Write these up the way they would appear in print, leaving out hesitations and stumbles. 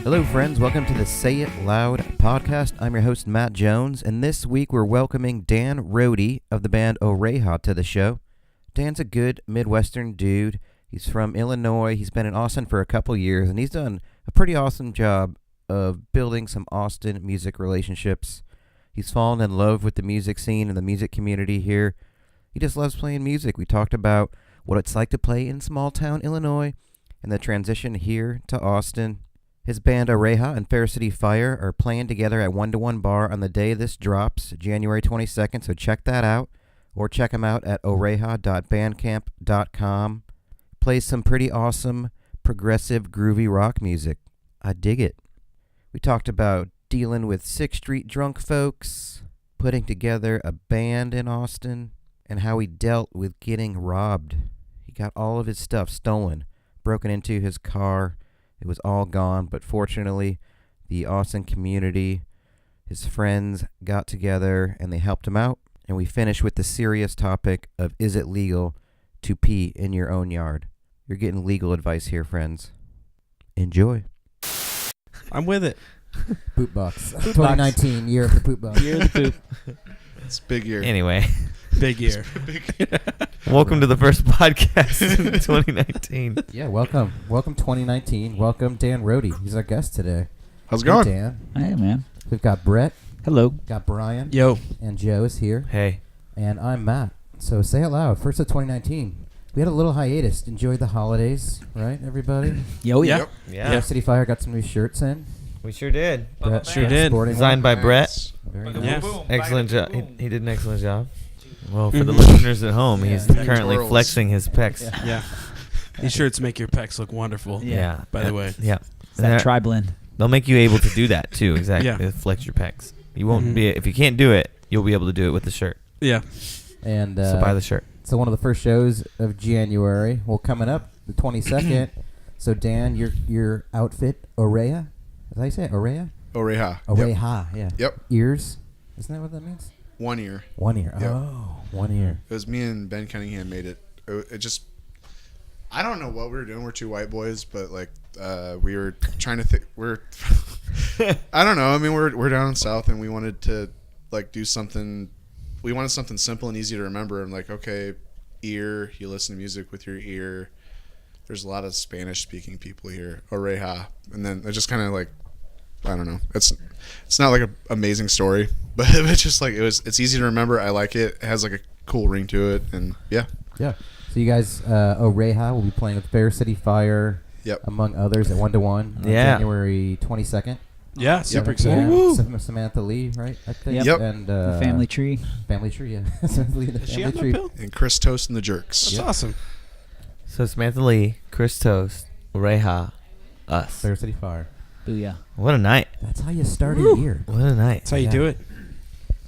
Hello, friends. Welcome to the Say It Loud podcast. I'm your host, Matt Jones, and this week we're welcoming Dan Rohde of the band Oreja to the show. Dan's a good Midwestern dude. He's from Illinois. He's been in Austin for a couple years, and he's done a pretty awesome job of building some Austin music relationships. He's fallen in love with the music scene and the music community here. He just loves playing music. We talked about what it's like to play in small-town Illinois and the transition here to Austin. His band Oreja and Fair City Fire are playing together at 1-to-1 Bar on the day this drops, January 22nd, so check that out. Or check him out at oreja.bandcamp.com. Plays some pretty awesome, progressive, groovy rock music. I dig it. We talked about dealing with 6th Street drunk folks, putting together a band in Austin, and how he dealt with getting robbed. He got all of his stuff stolen, broken into his car. It was all gone, but fortunately, the Austin community, his friends got together and they helped him out. And we finish with the serious topic of, is it legal to pee in your own yard? You're getting legal advice here, friends. Enjoy. I'm with it. Poop Box. 2019, year for Poop Box. Year of the poop. It's a big year. Anyway. Big year. Welcome to the first podcast in 2019. Yeah, welcome. Welcome 2019. Welcome Dan Rohde. He's our guest today. How's it going? Hey, Dan. Hey, man. We've got Brett. Hello. Got Brian. Yo. And Joe is here. Hey. And I'm Matt. So say it loud. First of 2019. We had a little hiatus. Enjoyed the holidays, right, everybody? Yo, yeah. Yep. Yeah. Fair City Fire got some new shirts in. We sure did. Brett, Sure did. sporting Designed by one. Brett. Very Yeah. nice. Excellent job. He did an excellent job. Well, for the listeners at home, he's Yeah. currently Pectorals. flexing his pecs. Yeah. Yeah. These shirts make your pecs look wonderful. Yeah. By the way. Yeah. It's that tri-blend. They'll make you able to do that too. Exactly. Yeah. Flex your pecs. You won't Mhm. be if you can't do it. You'll be able to do it with the shirt. Yeah. And So buy the shirt. so one of the first shows of January. Well, coming up the 22nd. So Dan, your outfit, Oreja. Is that how you say it? Oreja? Oreja. Oreja, yeah. Yep. Ears. Isn't that what that means? 1 year. 1 ear. Yep. Oh, 1 ear. It was me and Ben Cunningham made it. It just, I don't know what we were doing. We're two white boys, but like we were trying to think. I don't know. I mean, we're down south, and we wanted to like do something. We wanted something simple and easy to remember. I'm like, okay, ear. You listen to music with your ear. There's a lot of Spanish-speaking people here. Oreja, and then it just kind of like, I don't know. It's not like an amazing story, but it's just like it's easy to remember. I like it. It has like a cool ring to it, and yeah. Yeah. So you guys, Oreja will be playing with Fair City Fire, Yep. among others, at 1-to-1 on Yeah. January 22nd. Yeah. Super Yep. excited. Yeah. Samantha Lee, right? I think. Yep. And The family tree. Family Tree, yeah. Samantha Lee, the Is she Family on that Tree. bill? And Chris Toast and the Jerks. That's awesome. So Samantha Lee, Chris Toast, Oreja, us. Fair City Fire. Booyah. What a night! That's how you start a year. What a night! That's how you Yeah. do it.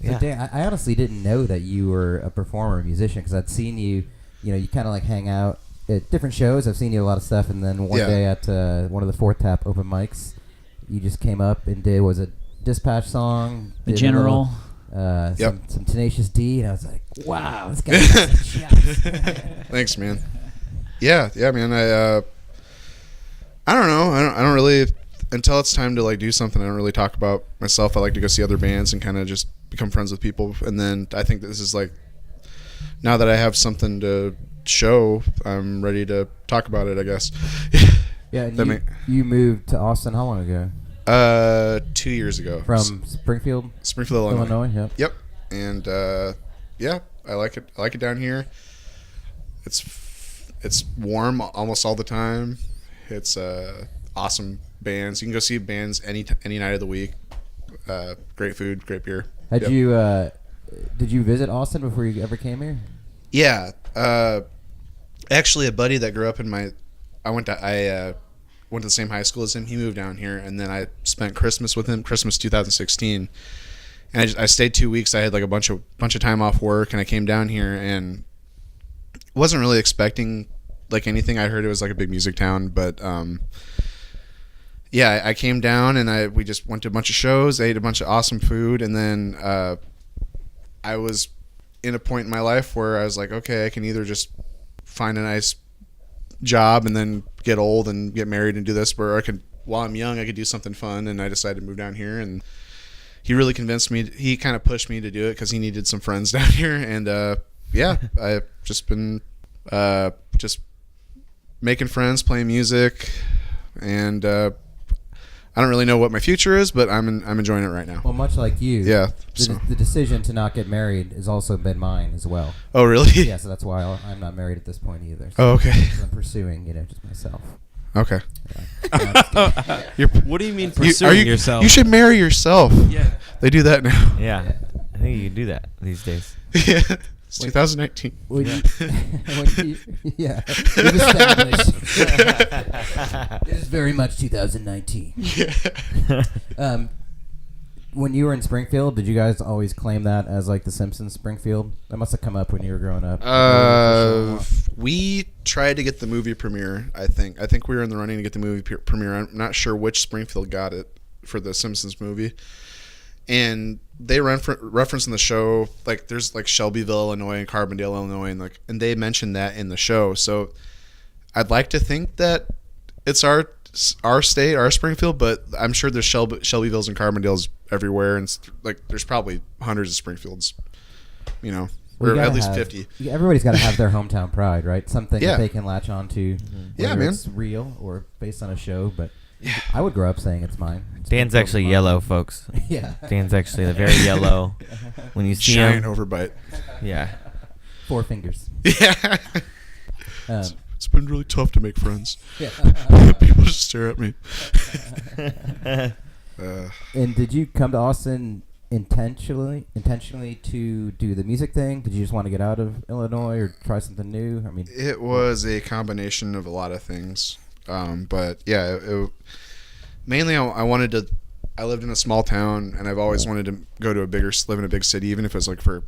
So Yeah. Dan, I honestly didn't know that you were a performer, a musician, because I'd seen you. You know, you kind of like hang out at different shows. I've seen you a lot of stuff, and then one Yeah. day at one of the Fourth Tap open mics, you just came up and did a Dispatch song, The did a General. little, Yep. some Tenacious D, and I was like, wow, this guy's got some chops. Thanks, man. Yeah, man. I don't know. I don't really, until it's time to like do something, I don't really talk about myself. I like to go see other bands and kind of just become friends with people. And then I think this is like, now that I have something to show, I'm ready to talk about it, I guess. Yeah, and That you moved to Austin how long ago? 2 years ago. From Springfield, Springfield, Illinois. Yep. Yep. And yeah, I like it. I like it down here. It's warm almost all the time. It's awesome bands. You can go see bands any night of the week. Great food, great beer. Had Yep. you did you visit Austin before you ever came here? Yeah. Actually, a buddy that grew up in I went to the same high school as him. He moved down here, and then I spent Christmas with him. Christmas 2016, and I stayed 2 weeks. I had like a bunch of time off work, and I came down here and wasn't really expecting like anything. I heard it was like a big music town, but yeah, I came down and we just went to a bunch of shows, ate a bunch of awesome food, and then I was in a point in my life where I was like, okay, I can either just find a nice job and then get old and get married and do this, or I could while I'm young, I could do something fun, and I decided to move down here. And he really convinced me. He kind of pushed me to do it because he needed some friends down here. And I've just been just making friends, playing music, and I don't really know what my future is, but I'm enjoying it right now. Well, much like you, Yeah. the decision to not get married has also been mine as well. Oh, really? Yeah, so that's why I'm not married at this point either. So Oh, okay. I'm pursuing, just myself. Okay. What do you mean pursuing yourself? You should marry yourself. Yeah. They do that now. Yeah. I think you can do that these days. Yeah. It's 2019. When you, yeah, you've established. This is very much 2019. Yeah. When you were in Springfield, did you guys always claim that as like the Simpsons Springfield? That must have come up when you were growing up. We tried to get the movie premiere, I think. I think we were in the running to get the movie premiere. I'm not sure which Springfield got it for the Simpsons movie. And they reference in the show, like there's like Shelbyville, Illinois, and Carbondale, Illinois, and they mentioned that in the show. So I'd like to think that it's our state, our Springfield, but I'm sure there's Shelbyvilles and Carbondales everywhere, and like there's probably hundreds of Springfields, Well, or at least 50. Everybody's got to have their hometown pride, right? Something Yeah. that they can latch on to. Yeah, whether man. It's real or based on a show, but I would grow up saying it's mine. Dan's actually yellow, folks. Yeah. Dan's actually very yellow. When you see Giant him, overbite. yeah. 4 fingers. Yeah. Um, It's been really tough to make friends. yeah. People just stare at me. And did you come to Austin intentionally to do the music thing? Did you just want to get out of Illinois or try something new? I mean, It was a combination of a lot of things. But yeah, mainly I wanted to. I lived in a small town, and I've always wanted to live in a big city, even if it was like for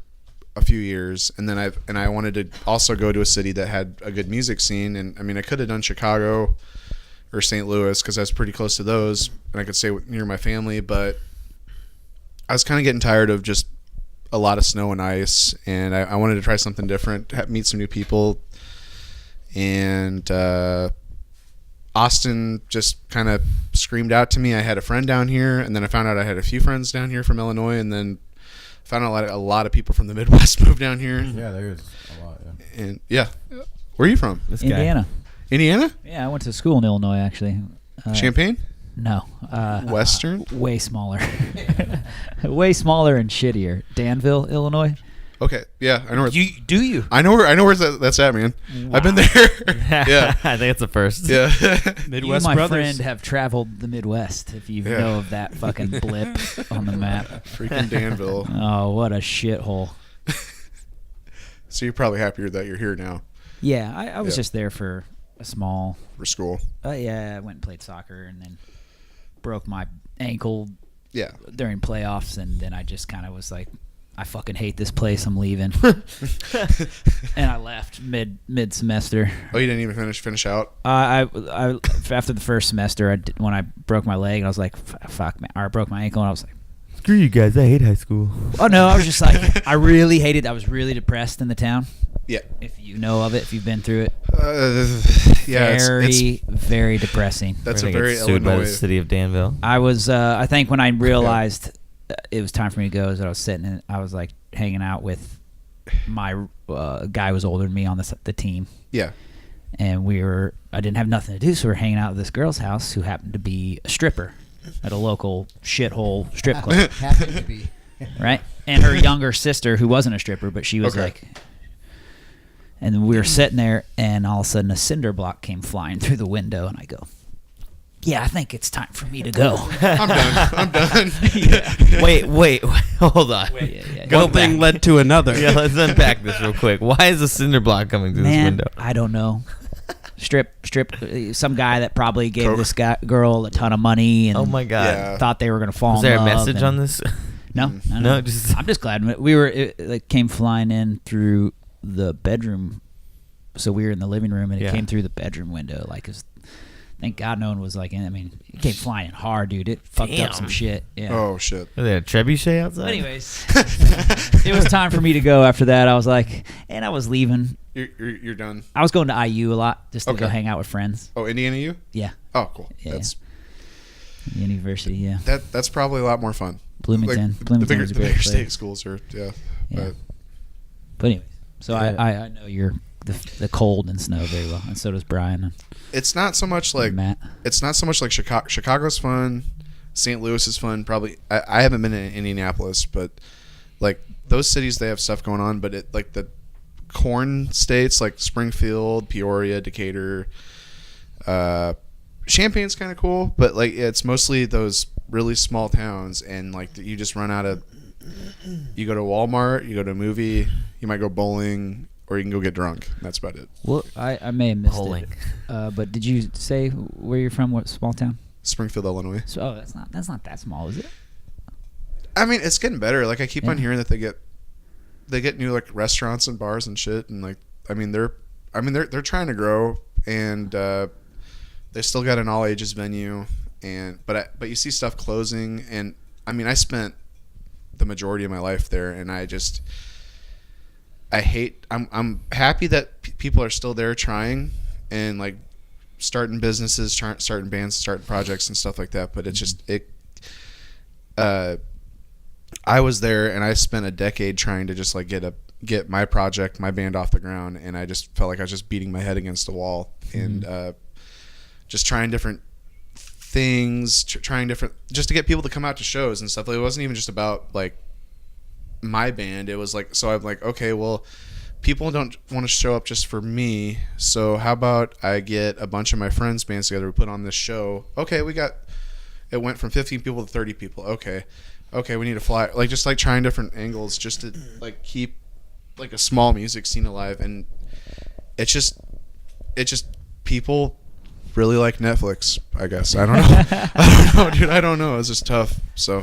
a few years. And then I wanted to also go to a city that had a good music scene. And I mean, I could have done Chicago or St. Louis because I was pretty close to those, and I could stay near my family. But I was kind of getting tired of just a lot of snow and ice, and I wanted to try something different, meet some new people, and Austin just kind of screamed out to me. I had a friend down here, and then I found out I had a few friends down here from Illinois, and then found out a lot of people from the Midwest moved down here. yeah, there's a lot. Yeah. And yeah, where are you from? This guy. Indiana. Indiana? Yeah, I went to school in Illinois, actually. Champaign? No. Western? Way smaller. Way smaller and shittier. Danville, Illinois. Okay, yeah, I know where. Do you? I know where that's at, man. I've been there. Yeah, I think it's the first. yeah. You Midwest and my Brothers. friend have traveled the Midwest, if you Yeah. know of that fucking blip on the map. Freaking Danville. Oh, what a shithole. So you're probably happier that you're here now Yeah, I was Yeah. just there for a small... for school. yeah, I went and played soccer and then broke my ankle Yeah. during playoffs, and then I just kind of was like, I fucking hate this place, I'm leaving. And I left mid semester. Oh, you didn't even finish out? I after the first semester, when I broke my leg, and I was like, fuck, man. Or I broke my ankle, and I was like, Screw you guys. I hate high school. oh no, I was just like, I really hated. I was really depressed in the town. Yeah. If you know of it, if you've been through it, Yeah. very, very depressing. That's We're a gonna very get sued by the Illinois. city of Danville. I was, I think when I realized it was time for me to go, is that I was sitting and I was like hanging out with my guy who was older than me on the team. Yeah. And I didn't have nothing to do, so we were hanging out at this girl's house who happened to be a stripper at a local shithole strip club, Happened to be. right? And her younger sister, who wasn't a stripper, but she was Okay. like... And we were sitting there, and all of a sudden a cinder block came flying through the window, and I go, yeah, I think it's time for me to go. I'm done. Wait, hold on. Go One thing back. led to another. Yeah, let's unpack this real quick. Why is a cinder block coming through this Man, window? I don't know. Strip. Some guy that probably gave Coke. this girl a ton of money and Oh my god. Yeah. thought they were gonna fall Was in there a love. message and- on this? No, No, just I'm just glad it came flying in through the bedroom. So we were in the living room, and it Yeah. came through the bedroom window. Like, thank God no one was like, I mean, it came flying hard, dude. It fucked up some Damn. shit. Yeah. Oh shit. Are there a trebuchet outside? Anyways, it was time for me to go. After that, I was like, and I was leaving. You're done. I was going to IU a lot just to go Okay. hang out with friends. Oh, Indiana, you? Yeah. Oh, cool. Yeah. That's University, yeah. That's probably a lot more fun. Bloomington. Like, Bloomington the bigger state schools are, yeah. Yeah. But anyways, so I know you're the cold and snow very well, and so does Brian. And it's not so much like Matt. It's not so much like Chicago. Chicago's fun. St. Louis is fun. Probably I haven't been in Indianapolis, but like those cities, they have stuff going on. But it like the corn states like Springfield, Peoria, Decatur, Champagne's kind of cool, but like it's mostly those really small towns, and like you just run out of. You go to Walmart, you go to a movie, you might go bowling, or you can go get drunk. That's about it. Well, I may have missed Bowling. it. But did you say where you're from? What small town? Springfield, Illinois. So that's not that small, is it? I mean, it's getting better. Like I keep on hearing that they get new like restaurants and bars and shit, and like they're trying to grow, and they still got an all ages venue, and but you see stuff closing, and I mean I spent the majority of my life there, and I'm happy that people are still there trying and like starting businesses, starting bands, starting projects and stuff like that, but it's just I was there and I spent a decade trying to just like get my project, my band off the ground, and I just felt like I was just beating my head against the wall and just trying different things, trying different, just to get people to come out to shows and stuff. Like, it wasn't even just about like my band. It was like, so I'm like, okay, well, people don't want to show up just for me, so how about I get a bunch of my friends' bands together, we put on this show. Okay, it went from 15 people to 30 people. Okay, we need to fly, like just like trying different angles just to like keep like a small music scene alive. And it's just people really like Netflix, I guess. I don't know, dude. I don't know. It's just tough. So,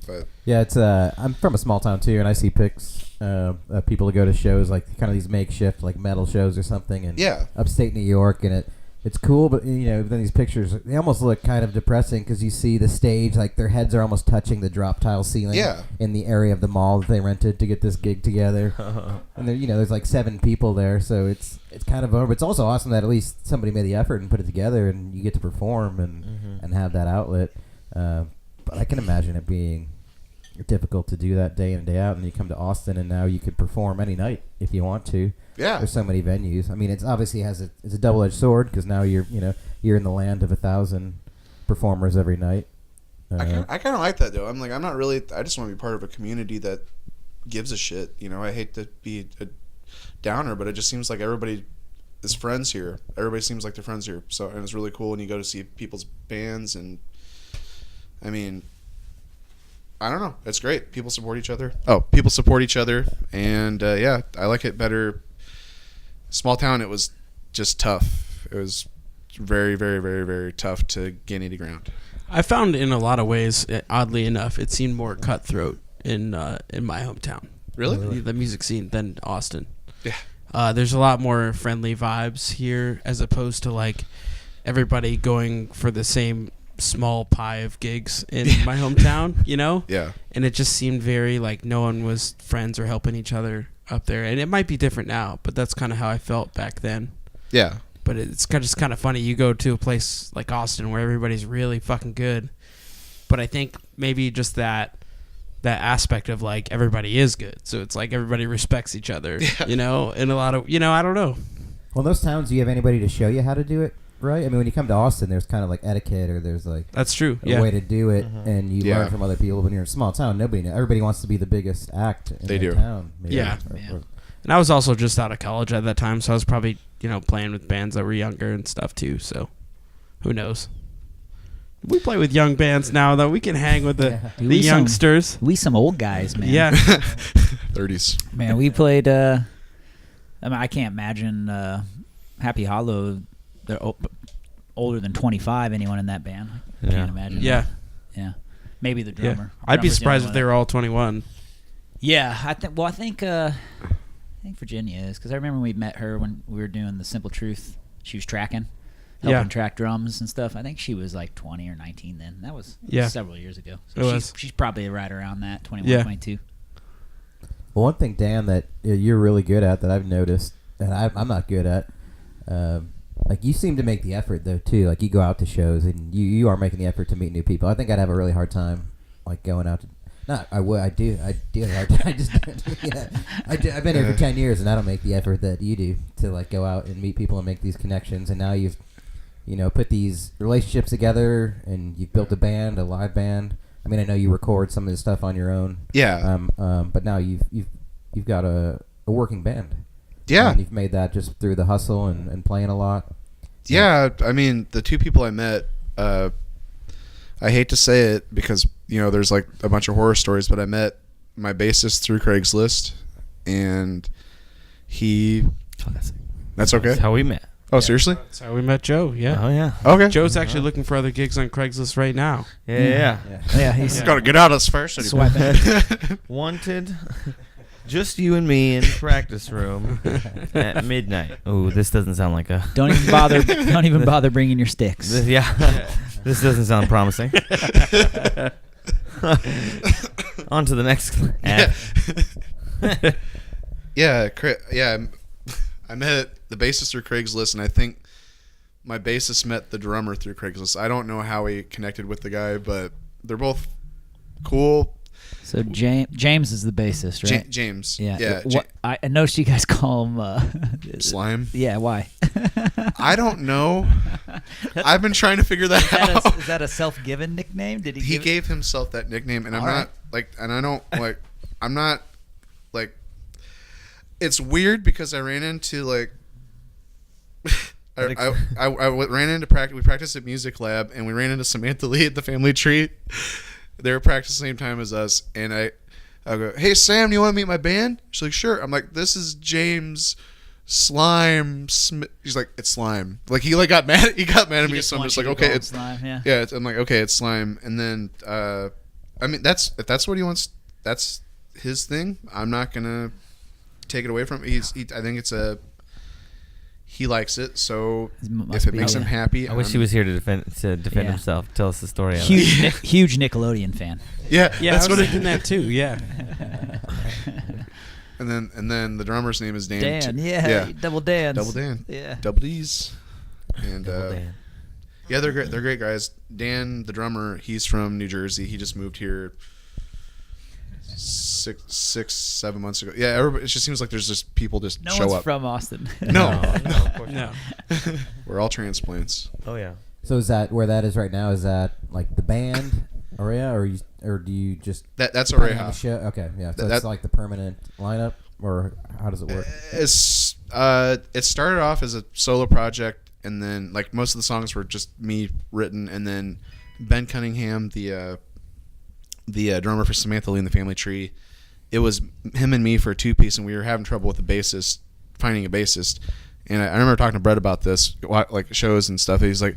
but yeah, it's I'm from a small town too, and I see pics of people to go to shows like kind of these makeshift like metal shows or something, and upstate New York, and it's cool, but then these pictures, they almost look kind of depressing because you see the stage, like their heads are almost touching the drop tile ceiling in the area of the mall that they rented to get this gig together. And there, there's like 7 people there, so it's kind of over. But it's also awesome that at least somebody made the effort and put it together, and you get to perform and have that outlet. But I can imagine it being difficult to do that day in and day out, and you come to Austin, and now you could perform any night if you want to. Yeah, there's so many venues. I mean, it's obviously it's a double-edged sword because now you're in the land of 1,000 performers every night. I kind of like that though. I'm not really. I just want to be part of a community that gives a shit. I hate to be a downer, but it just seems like everybody is friends here. Everybody seems like they're friends here. So, and it's really cool when you go to see people's bands, and I mean, I don't know. It's great. People support each other. And yeah, I like it better. Small town, it was just tough. It was very, very, very, very tough to get any ground. I found in a lot of ways, oddly enough, it seemed more cutthroat in my hometown. Really? The music scene than Austin. Yeah. There's a lot more friendly vibes here as opposed to like everybody going for the same small pie of gigs in my hometown, Yeah. And it just seemed very like no one was friends or helping each other up there. And it might be different now, but that's kind of how I felt back then. Yeah. But it's just kind of funny. You go to a place like Austin where everybody's really fucking good, but I think maybe just that aspect of like everybody is good, so it's like everybody respects each other, and a lot of I don't know. Well, in those towns, do you have anybody to show you how to do it right? I mean, when you come to Austin, there's kind of like etiquette, or there's like that's true a way to do it, and you learn from other people. When you're in a small town, everybody wants to be the biggest act in their town. Maybe. Yeah. And I was also just out of college at that time, so I was probably playing with bands that were younger and stuff too. So who knows? We play with young bands now, though. We can hang with the youngsters. We some old guys, man. Yeah. 30s. Man, we played. I can't imagine Happy Hollow. They're older than 25. Anyone in that band? I can't imagine. Yeah. Yeah. Maybe the drummer. Yeah. I'd be surprised if they were all 21. Yeah, I think Virginia is, because I remember we met her when we were doing the Simple Truth. She was helping track drums and stuff. I think she was like 20 or 19 then. That was several years ago. So she's probably right around that, 21, 22. Well, one thing, Dan, that you're really good at that I've noticed, and I'm not good at, like you seem to make the effort though too. Like you go out to shows and you are making the effort to meet new people. I think I'd have a really hard time like going out to. Not I would I do I just yeah I've been here for 10 years and I don't make the effort that you do to like go out and meet people and make these connections. And now you've put these relationships together and you've built a live band. I mean, I know you record some of this stuff on your own. Yeah. But now you've got a working band. Yeah. And you've made that just through the hustle and playing a lot. Yeah. I mean, the two people I met, I hate to say it because, there's like a bunch of horror stories, but I met my bassist through Craigslist and he... That's okay? That's how we met. Oh, seriously? That's how we met Joe, yeah. Oh, yeah. Okay. Joe's actually looking for other gigs on Craigslist right now. Yeah. He's got to get out of us first. Swiping. Wanted, just you and me in the practice room at midnight. Oh, this doesn't sound like a... Don't even bother bringing your sticks. This doesn't sound promising. On to the next ad. I met the bassist through Craigslist, and I think my bassist met the drummer through Craigslist. I don't know how he connected with the guy, but they're both cool. So James is the bassist, right? James. Yeah. I noticed you guys call him Slime. Yeah. Why? I don't know. I've been trying to figure that out. Is that a self-given nickname? Did he gave himself that nickname, and I'm not it's weird because I ran into I ran into practice. We practiced at Music Lab, and we ran into Samantha Lee at the Family Tree. They were practicing the same time as us, and I go, "Hey Sam, do you want to meet my band?" She's like, "Sure." I'm like, "This is James Slime Smith." She's like, "It's Slime." Like he got mad. He got mad at me, so I'm just like, "Okay, it's Slime." Yeah. I'm like, "Okay, it's Slime." And then, I mean, if that's what he wants, that's his thing. I'm not gonna take it away from him. I think he likes it, so if it makes him happy, I wish he was here to defend himself. Tell us the story. Huge Nickelodeon fan. Yeah, that's what thinking that too. Yeah. and then the drummer's name is Dan. Dan, Double Dan. Yeah, Double D's, and Dan. Yeah, they're great. They're great guys. Dan, the drummer, he's from New Jersey. He just moved here 6-7 months ago. Yeah, it just seems like there's just people just no show one's up. from Austin. No, of course No. We're all transplants. Oh yeah. So is that where that is right now? Is that like the band Oreja, or do you just that's depending on Oreja? the show? Okay, yeah. So it's like the permanent lineup, or how does it work? It started off as a solo project, and then like most of the songs were just me written, and then Ben Cunningham, the drummer for Samantha Lee and the Family Tree, it was him and me for a 2-piece, and we were having trouble with finding a bassist. And I remember talking to Brett about this, like shows and stuff. He'd be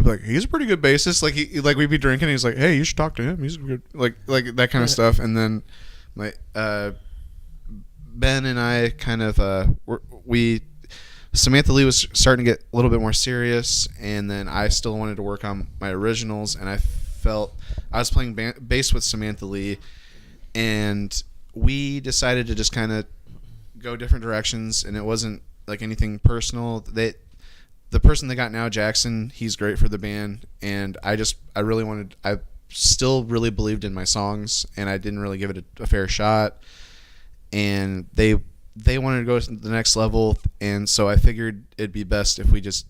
like, he's a pretty good bassist. Like we'd be drinking, and he's like, hey, you should talk to him. He's good, like that kind of stuff. And then Ben and I kind of Samantha Lee was starting to get a little bit more serious, and then I still wanted to work on my originals, and I felt I was playing bass with Samantha Lee, and we decided to just kind of go different directions, and it wasn't like anything personal. The person they got now, Jackson, he's great for the band, and I still really believed in my songs, and I didn't really give it a fair shot, and they wanted to go to the next level, and so I figured it'd be best if we just,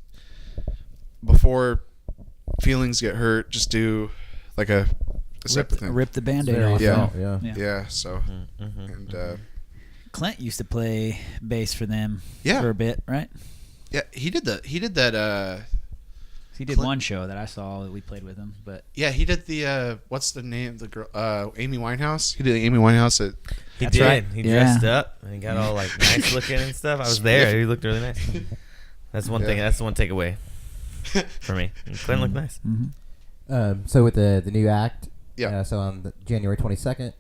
before feelings get hurt, just do like a separate thing. Rip the Band-Aid off. Yeah. So, and Clint used to play bass for them for a bit, right? Yeah, he did that. He did one show that I saw that we played with him, but yeah, he did the what's the name of the girl? Amy Winehouse. He did the Amy Winehouse at. He did. Right. He dressed up and he got all like nice looking and stuff. I was there. He looked really nice. That's one thing. That's the one takeaway for me. Clint looked nice. Mm-hmm. So with the new act, yeah. So on January 22nd,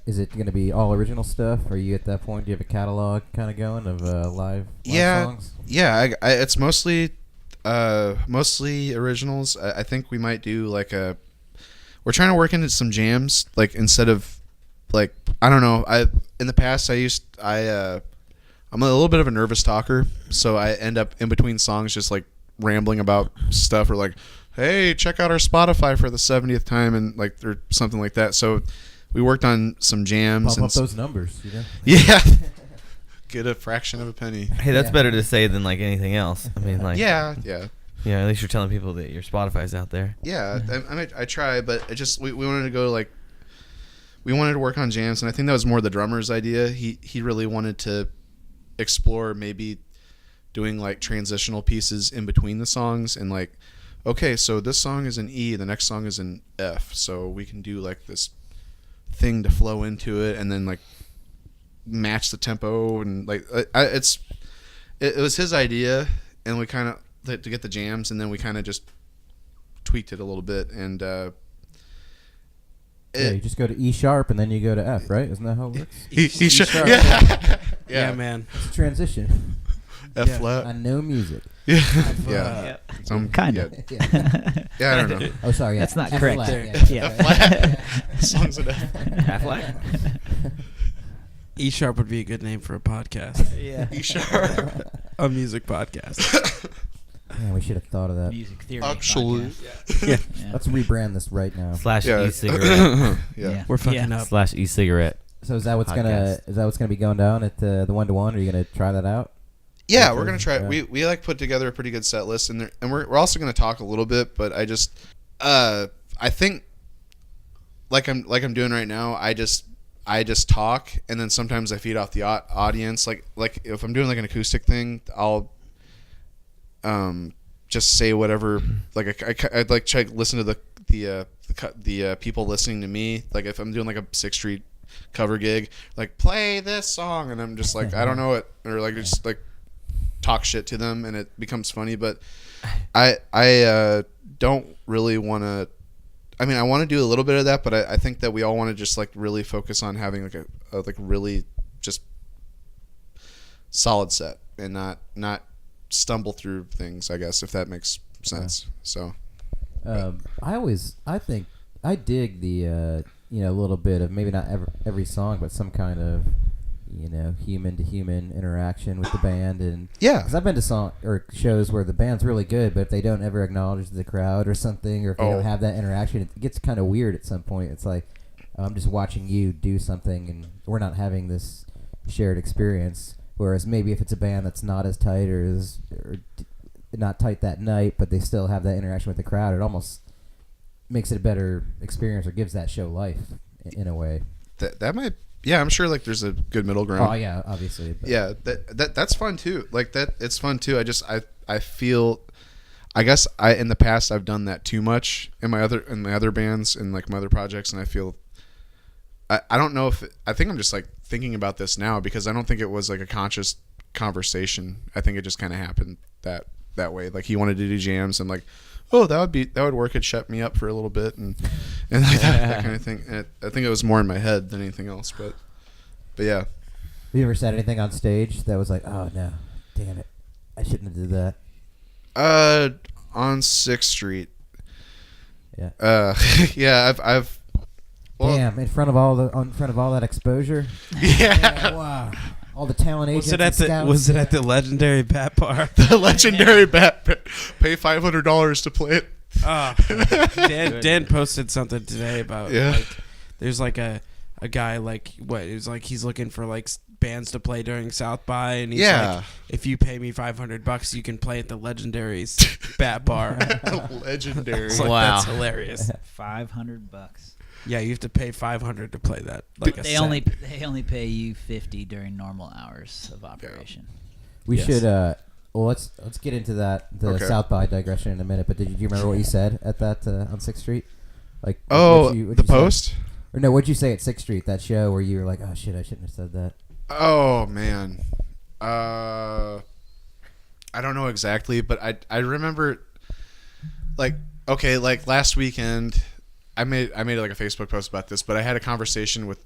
is it going to be all original stuff? Are you at that point? Do you have a catalog kind of going of live songs? Yeah. It's mostly originals. I think we might do we're trying to work into some jams, like instead of like, I don't know. In the past I'm a little bit of a nervous talker, so I end up in between songs just like rambling about stuff, or like, hey, check out our Spotify for the 70th time, and like or something like that. So we worked on some jams. Pump up those numbers, you know? Yeah. Get a fraction of a penny. Hey, that's better to say than like anything else. I mean, like yeah. At least you're telling people that your Spotify's out there. Yeah, I try, but it just we wanted to go like we wanted to work on jams, and I think that was more the drummer's idea. He really wanted to explore maybe doing like transitional pieces in between the songs, and like, okay, so this song is in E, the next song is in F, so we can do like this thing to flow into it, and then like match the tempo, and like it was his idea, and we kind of to get the jams, and then we kind of just tweaked it a little bit, and you just go to E sharp and then you go to F, right? Isn't that how it works? E sharp. Yeah, man. It's a transition. F flat. I know music. Yeah. Kind of. Yeah, I don't know. Oh, sorry. Yeah. That's not F correct. flat, Yeah. F flat. Songs in F. Half flat. E sharp would be a good name for a podcast. Yeah. E sharp. A music podcast. Man, we should have thought of that. Music theory. Actually. podcast. Yeah. Let's rebrand this right now. / e-cigarette. Yeah. We're fucking up. / e-cigarette. So is that what's Podcast. gonna be going down at the 1-to-1? Are you gonna try that out? Yeah, we're gonna try. Yeah. We like put together a pretty good set list, and we're also gonna talk a little bit. But I just I think like I'm doing right now. I just talk, and then sometimes I feed off the audience. Like if I'm doing like an acoustic thing, I'll just say whatever. Like I'd like try to listen to the people listening to me. Like if I'm doing like a 6th Street cover gig, like play this song, and I'm just like I don't know it, or like just like talk shit to them, and it becomes funny. But I don't really want to. I mean, I want to do a little bit of that, but I think that we all want to just like really focus on having like a like really just solid set, and not stumble through things, I guess, if that makes sense. So I dig the a little bit of maybe not every song, but some kind of human to human interaction with the band. And because I've been to shows where the band's really good, but if they don't ever acknowledge the crowd or something, or if they don't have that interaction, it gets kind of weird at some point. It's like I'm just watching you do something, and we're not having this shared experience. Whereas maybe if it's a band that's not as tight or not tight that night, but they still have that interaction with the crowd, it almost makes it a better experience, or gives that show life in a way. That might, I'm sure like there's a good middle ground. Oh yeah, obviously. But. Yeah, that's fun too. Like that, it's fun too. I feel, I guess in the past I've done that too much in my other bands and like my other projects, and I feel. I don't know if I think I'm just like thinking about this now, because I don't think it was like a conscious conversation. I think it just kind of happened that way. Like he wanted to do jams, and like, oh, that would work. It'd shut me up for a little bit, and like that kind of thing. And I think it was more in my head than anything else. But yeah. Have you ever said anything on stage that was like, oh no, damn it, I shouldn't have did that? On 6th Street. Yeah. Yeah. I've. Well, damn! In front of all that exposure. Yeah. Wow. All the talent agents. Was it at the legendary Bat Bar? The legendary Bat. Pay $500 to play it. Dan posted something today about like there's like a guy like it was like he's looking for like bands to play during South by, and he's like, if you pay me $500, you can play at the legendary's Bat Bar. Legendary. Like, wow, that's hilarious. $500. Yeah, you have to pay $500 to play that. Like they only pay you $50 during normal hours of operation. We should. Well, let's get into the South by digression in a minute. But do you remember what you said at that on 6th Street? Like what'd you post? Say? Or no, what'd you say at 6th Street, that show where you were like, oh shit, I shouldn't have said that? Oh man, I don't know exactly, but I remember like last weekend. I made like a Facebook post about this, but I had a conversation with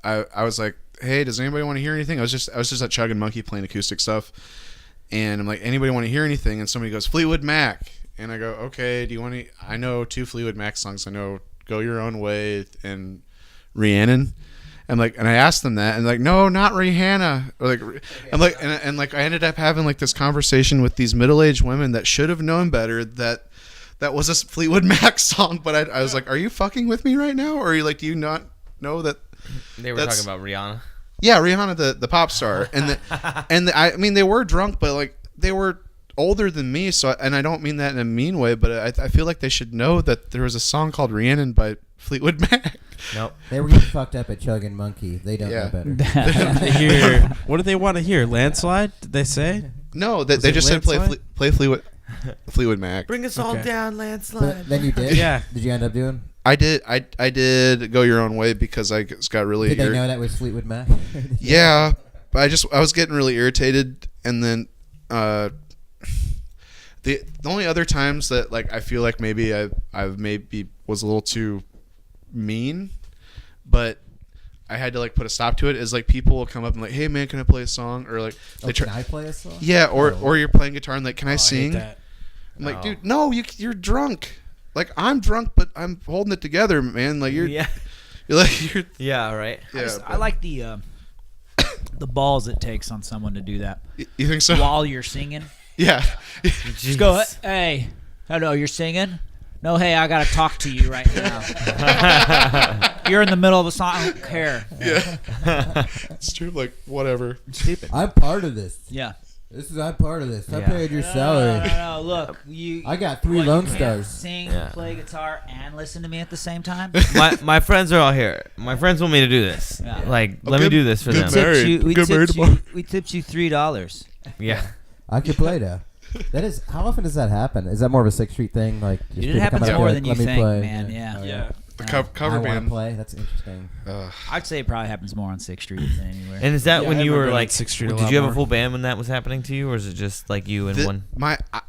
I was like, hey, does anybody want to hear anything? I was just at Chug and Monkey playing acoustic stuff, and I'm like, anybody want to hear anything? And somebody goes, Fleetwood Mac, and I go, okay, do you want to? I know 2 Fleetwood Mac songs. I know Go Your Own Way and Rhiannon, And I asked them that, and like, no, not Rihanna. Or like, I'm like, and like, I ended up having like this conversation with these middle-aged women that should have known better that was a Fleetwood Mac song. But I was like, are you fucking with me right now? Or are you like, do you not know that they were talking about Rihanna? Yeah, Rihanna, the pop star, I mean, they were drunk, but like they were older than me. So, and I don't mean that in a mean way, but I feel like they should know that there was a song called Rhiannon by Fleetwood Mac. Nope. They were getting fucked up at Chugging Monkey. They don't know better. What do they want to hear? Landslide? Did they say? No, they just said play Fleetwood Mac. Bring us all down, Landslide. But then you did? Yeah. Did you end up doing? I did Go Your Own Way because I just got really. Did they know that was Fleetwood Mac? Yeah, but I was getting really irritated, and then the only other times that like I feel like maybe I maybe was a little too mean, but I had to like put a stop to it. Is like people will come up and like, hey man, can I play a song? Or like, can I play a song? Yeah, or you're playing guitar and like, can I sing? I hate that. I'm like, dude, no, you're drunk. Like I'm drunk, but I'm holding it together, man. Like you're right. Yeah, I like the balls it takes on someone to do that. You think so? While you're singing. Yeah. Just go, hey, hello, you're singing? No, hey, I got to talk to you right now. You're in the middle of a song. I don't care. Yeah. It's true. Like, whatever. Stupid. I'm part of this. Yeah. I'm part of this. I paid your salary. No, look. I got 3 Lone Stars. Sing, play guitar, and listen to me at the same time? My friends are all here. My friends want me to do this. Yeah. Like, let me do this for them. We tipped you $3. Yeah. I could play now. That is, how often does that happen? Is that more of a 6th Street thing? Like, just it happens come out more and than let you me think, play. man. Yeah. Oh, Yeah. The cover I band. want to play. That's interesting. I'd say it probably happens more on 6th Street than anywhere. And is that Yeah, when I you remember were on like, 6th Street a did lot you have a more. full band when that was happening to you, or is it just like you and one?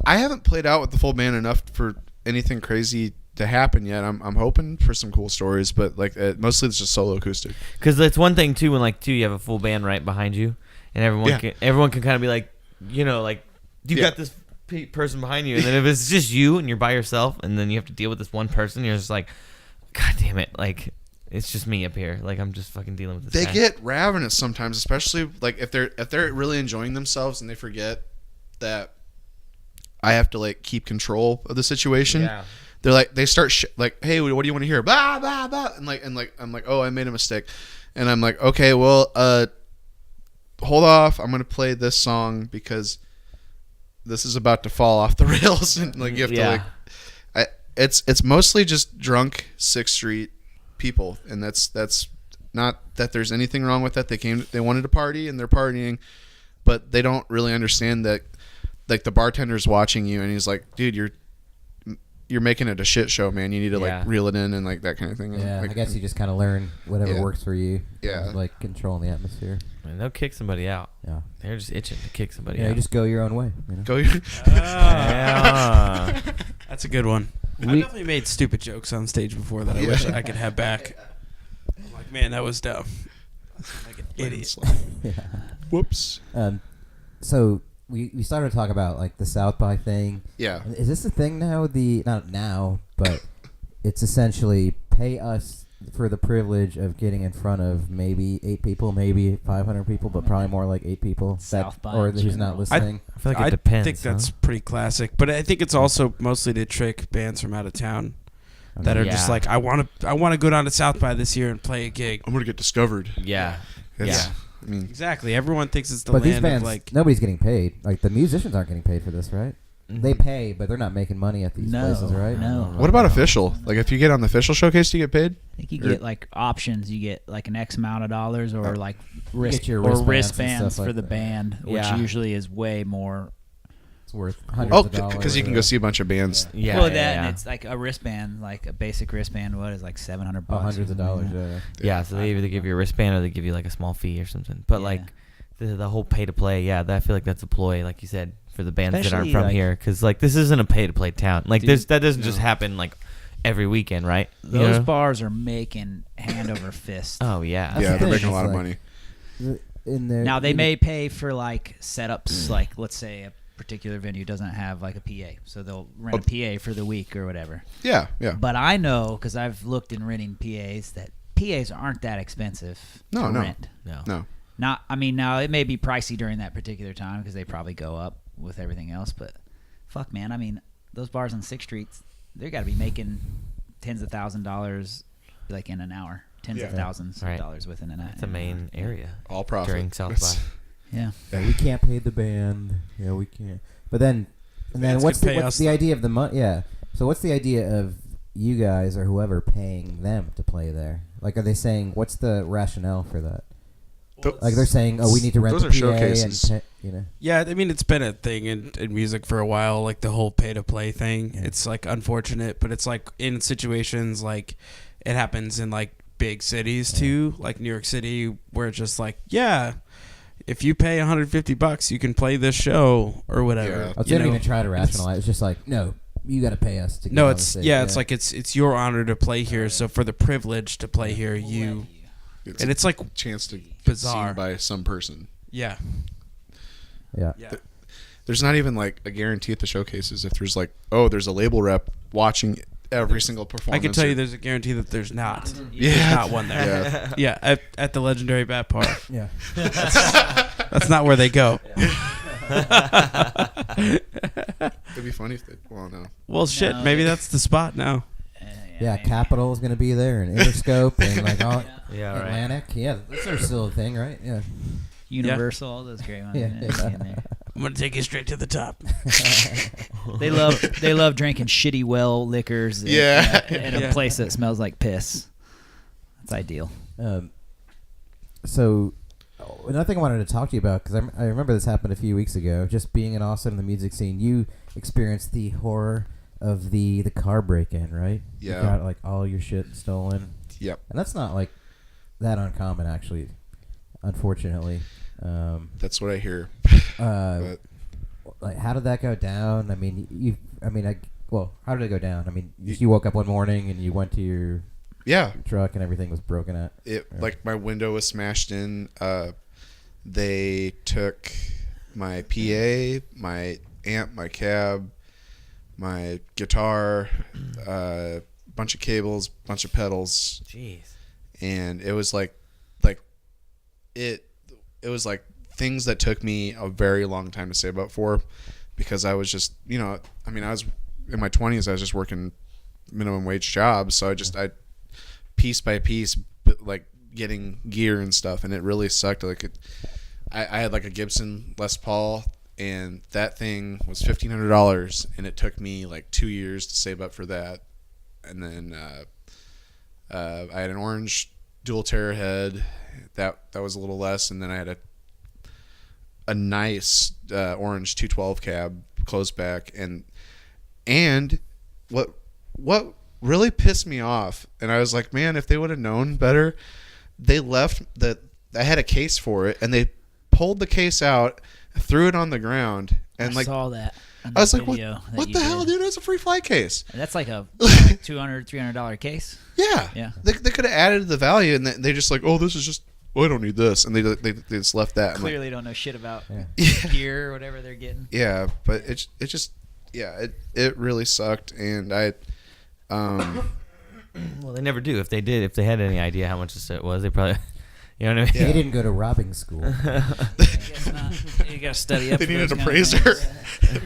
I haven't played out with the full band enough for anything crazy to happen yet. I'm hoping for some cool stories, but like mostly it's just solo acoustic. Because it's one thing too when like you have a full band right behind you, and everyone can kind of be like, you know, like you got this person behind you, and then if it's just you and you're by yourself, and then you have to deal with this one person, you're just like, God damn it, like it's just me up here, like I'm just fucking dealing with this. They guy. get ravenous sometimes, especially like if they're really enjoying themselves and they forget that I have to like keep control of the situation. Yeah. They're like they start like, hey, what do you want to hear? Blah blah blah, and I'm like, oh, I made a mistake, and I'm like, okay, well, hold off, I'm gonna play this song because this is about to fall off the rails, and like you have to like, it's mostly just drunk 6th Street people, and that's not that there's anything wrong with that. They wanted to party and they're partying, but they don't really understand that like the bartender's watching you and he's like, dude, you're making it a shit show, man. You need to like reel it in and like that kind of thing. Yeah, like, I guess you just kind of learn whatever works for you. Yeah. Like controlling the atmosphere. And they'll kick somebody out. Yeah. They're just itching to kick somebody Yeah, out. you just go your own way. You know? go your That's a good one. I definitely made stupid jokes on stage before that I wish I could have back. I'm like, man, that was dumb. Like an idiot. Yeah. Whoops. So we started to talk about like the South by thing. Yeah. Is this a thing now? Not now, but it's essentially pay us for the privilege of getting in front of maybe 8 people, maybe 500 people, but probably more like 8 people. South by or in who's not general. listening. I feel like it depends. I think that's pretty classic, but I think it's also mostly to trick bands from out of town that are just like, I want to go down to South by this year and play a gig. I'm gonna get discovered. Yeah. It's, Yeah. I mean, Exactly. Everyone thinks it's the But these land bands, of like. nobody's getting paid. Like the musicians aren't getting paid for this, right? They pay, but they're not making money at these places, right? No. what about official? Like if you get on the official showcase, do you get paid? I think you get like options. You get like an X amount of dollars, or like get your wristbands and stuff for like the that. band, which Yeah. usually is way more. It's worth hundreds Oh, of dollars. because you can go see a bunch of bands. Yeah. well, yeah, and it's like a wristband, like a basic wristband. What is like $700? hundreds of dollars. Yeah. Yeah, so they either give you a wristband or they give you like a small fee or something. But like the whole pay to play, I feel like that's a ploy, like you said, for the bands that aren't Especially, from like- here, because like this isn't a pay to play town. Like Dude, that doesn't just happen like every weekend, right? You Those know? bars are making hand over fist. Oh yeah. That's Yeah, the they're thing, making a it's lot of like- money. In there, Now they may pay for like setups, like let's say a particular venue doesn't have like a PA, so they'll rent a PA for the week or whatever. Yeah, yeah. But I know, because I've looked in renting PAs, that PAs aren't that expensive to rent. No. Not. I mean, now it may be pricey during that particular time because they probably go up with everything else. But fuck, man. I mean, those bars on 6th Street, they got to be making tens of $1,000s like in an hour. Tens of thousands of dollars within an hour. It's a main area. All profit during South by. Yeah. We can't pay the band. Yeah, we can't. But then, what's the idea of the money? Yeah. So what's the idea of you guys or whoever paying them to play there? Like, are they saying what's the rationale for that? Like they're saying, oh, we need to rent the PA showcases. And Yeah, I mean it's been a thing in music for a while, like the whole pay to play thing. Yeah. It's like unfortunate, but it's like in situations like it happens in like big cities too, like New York City, where it's just like, if you pay $150, you can play this show or whatever. Yeah. They don't even try to rationalize. It's just like, no, you got to pay us to. No, it's it's like it's your honor to play here. So for the privilege to play here, it's like a chance to bizarre get seen by some person. Yeah. There's not even like a guarantee at the showcases. If there's like, there's a label rep watching every single performance. I can tell you there's a guarantee that there's not. There's not one there. Yeah, at the legendary Bat Park. Yeah. That's not where they go. It'd be funny if they. Well, no. Well, shit. Maybe that's the spot now. Yeah, Capitol is going to be there, and Interscope, and like all Atlantic. Right. Yeah, that's still a thing, right? Yeah. Universal, all those great ones. I'm gonna take you straight to the top. They love drinking shitty well liquors. At a place that smells like piss. That's ideal. So, another thing I wanted to talk to you about, because I remember this happened a few weeks ago. Just being in Austin in the music scene, you experienced the horror of the car break-in, right? Yeah. You got like all your shit stolen. Yep. And that's not like that uncommon, actually. Unfortunately. That's what I hear. But like, how did that go down? I mean, how did it go down? I mean, you woke up one morning and you went to your truck and everything was broken at. Like my window was smashed in. They took my PA, my amp, my cab, my guitar, bunch of cables, bunch of pedals. Jeez. And it was like it was like things that took me a very long time to save up for, because I was just, I was in my 20s, I was just working minimum wage jobs, so I piece by piece, like getting gear and stuff, and it really sucked. Like I had like a Gibson Les Paul, and that thing was $1,500, and it took me like 2 years to save up for that. And then I had an orange dual terror head that was a little less, and then I had a nice orange 212 cab closed back, and what really pissed me off, and I was like, man, if they would have known better, they left that I had a case for it, and they pulled the case out, threw it on the ground, and I saw that. I was like, what the hell, dude? It's a free flight case. That's like a $200, $300 case. Yeah. They could have added the value, and they just like, this is just, I don't need this, and they just left that. Clearly don't know shit about gear or whatever they're getting. Yeah, but it just it really sucked, and I well, they never do. If they had any idea how much it was, they probably. You know what I mean? Yeah. They didn't go to robbing school. I guess not. You got to study up. They needed an appraiser.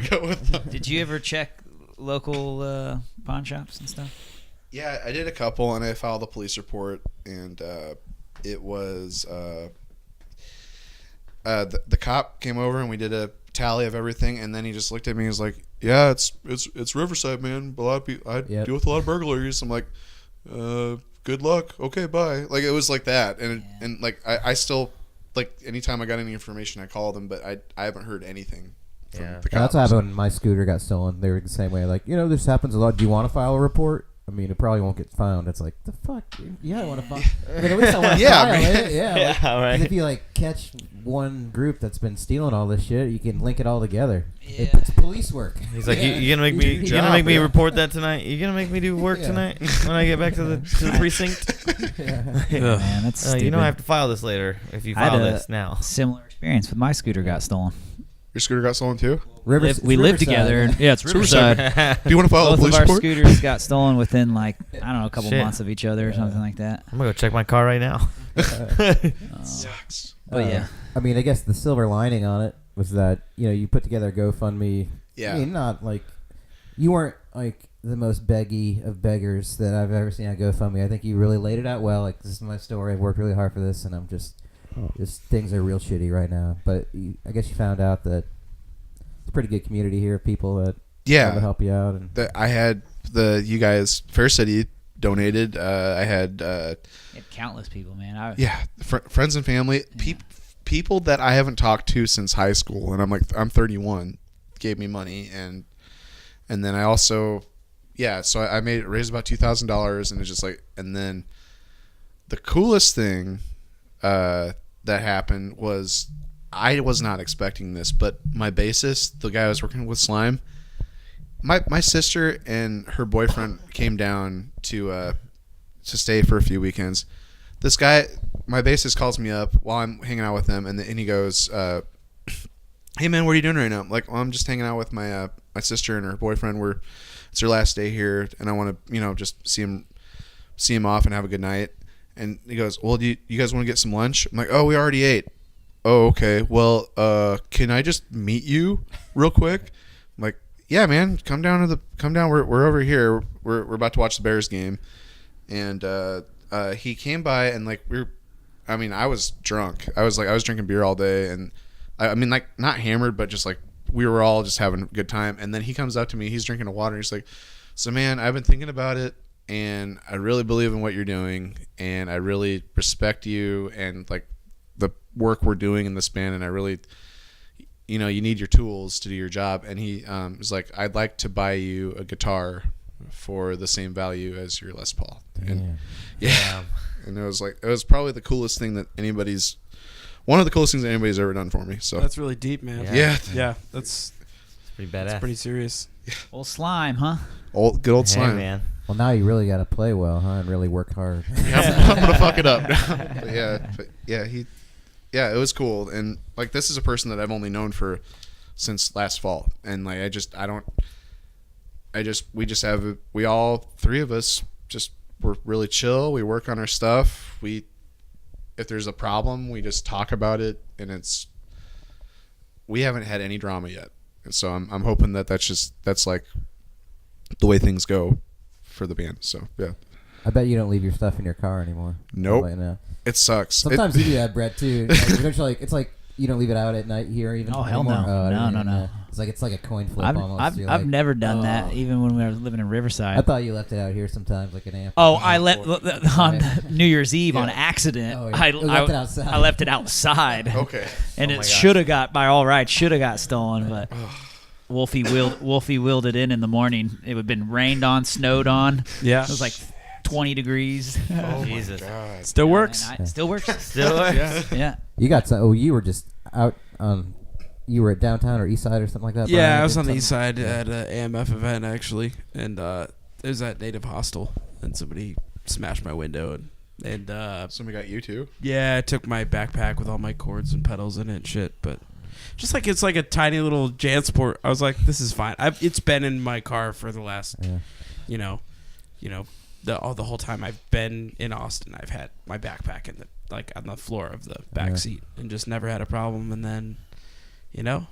Go with them. Did you ever check local pawn shops and stuff? Yeah, I did a couple, and I filed a police report, and it was the cop came over, and we did a tally of everything, and then he just looked at me and was like, "Yeah, it's Riverside, man. I deal with a lot of burglaries." I'm like, good luck. Okay, bye. Like, it was like that, and like I still, like, anytime I got any information, I called them, but I haven't heard anything from the cops. That's what happened when my scooter got stolen. They were the same way. Like, this happens a lot. Do you want to file a report? I mean, it probably won't get found. It's like, the fuck? Yeah, I want to file. I mean, at least I want to file it. Yeah, right. If you, like, catch one group that's been stealing all this shit, you can link it all together. Yeah. It's police work. He's like, you gonna make me report that tonight? You gonna make me do work tonight when I get back to the precinct? Man, that's stupid. I have to file this later if you file this now. Similar experience with my scooter got stolen. Your scooter got stolen too? we live together. Yeah, it's Riverside. Do you want to file a Both police of our report? scooters got stolen within like I don't know a couple Shit. months of each other or something like that. I'm gonna go check my car right now. Sucks. But yeah, I mean, I guess the silver lining on it was that you put together a GoFundMe. Yeah. I mean, not like you weren't like the most beggy of beggars that I've ever seen on GoFundMe. I think you really laid it out well. Like, this is my story. I've worked really hard for this, and I'm just things are real shitty right now. But I guess you found out that it's a pretty good community here of people that want to help you out. And I had you guys, Fair City donated. I had countless people, man. friends and family, people that I haven't talked to since high school, and I'm 31, gave me money, and then I also, so I raised about $2,000, and it's just like, and then the coolest thing that happened was I was not expecting this, but my bassist, the guy I was working with, Slime, my sister and her boyfriend came down to stay for a few weekends. This guy, my bassist, calls me up while I'm hanging out with them, and he goes, "Hey man, what are you doing right now?" I'm like, "Well, I'm just hanging out with my sister and her boyfriend. It's their last day here, and I want to just see him off and have a good night." And he goes, "Well, do you guys want to get some lunch?" I'm like, "Oh, we already ate." "Oh, okay. Well, can I just meet you real quick?" I'm like, "Yeah, man, come down. We're over here. We're about to watch the Bears game." And he came by, and like I was drunk. I was drinking beer all day, and I mean, like, not hammered, but just like we were all just having a good time. And then he comes up to me. He's drinking a water. And he's like, "So man, I've been thinking about it, and I really believe in what you're doing, and I really respect you and like the work we're doing in this band, and I really, you need your tools to do your job." And he was like, "I'd like to buy you a guitar for the same value as your Les Paul." And and it was probably the coolest thing that one of the coolest things that anybody's ever done for me. So that's really deep, man. Yeah. That's pretty badass. That's pretty serious. Old Slime, huh? Good old Slime, man. Well, now you really got to play well, huh, and really work hard. I'm gonna fuck it up. It was cool, and like, this is a person that I've only known since last fall, and like we all three of us just we're really chill. We work on our stuff. If there's a problem, we just talk about it, and we haven't had any drama yet. And so I'm hoping that's like the way things go for the band. So yeah. I bet you don't leave your stuff in your car anymore. Nope. Right now. It sucks. Sometimes you do that, Brett, too. It's like you don't leave it out at night here even. Oh, hell anymore? no. No. It's like a coin flip almost. I've never done that, even when we were living in Riverside. I thought you left it out here sometimes, like an amp. Oh, I on New Year's Eve on accident. Oh, I left it outside. I left it outside. Okay. And it should have got, by all rights, stolen, but Wolfie wheeled it in the morning. It would have been rained on, snowed on. Yeah. It was like 20 degrees. Oh Jesus. my God. Still works. Still works. Still works. Yeah. You got some. Oh, you were just out on. You were at downtown or east side or something like that? Yeah, I was on the east side at an AMF event, actually, and it was at Native Hostel, and somebody smashed my window, and Somebody got you too? yeah, I took my backpack with all my cords and pedals in it and shit, but just like it's like a tiny little JanSport. I was like, this is fine. It's been in my car for the last, the whole time I've been in Austin. I've had my backpack on the floor of the back seat, and just never had a problem. And then, you don't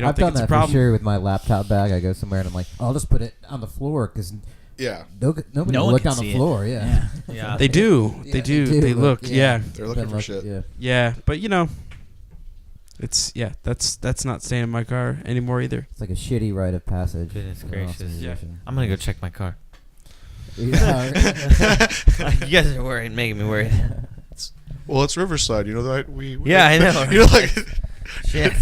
I've think done it's that a problem. for sure with my laptop bag. I go somewhere and I'm like, I'll just put it on the floor because nobody No will one look can on the see floor. it. Yeah. They do. Yeah, They do. they do They look, look. yeah. They're looking for shit. Yeah, but it's that's not staying in my car anymore either. It's like a shitty rite of passage. Goodness You know, gracious. Yeah. I'm gonna go check my car. Yeah. You guys are worried, making me worried. Well, it's Riverside. You know that Yeah, I know. like Shit.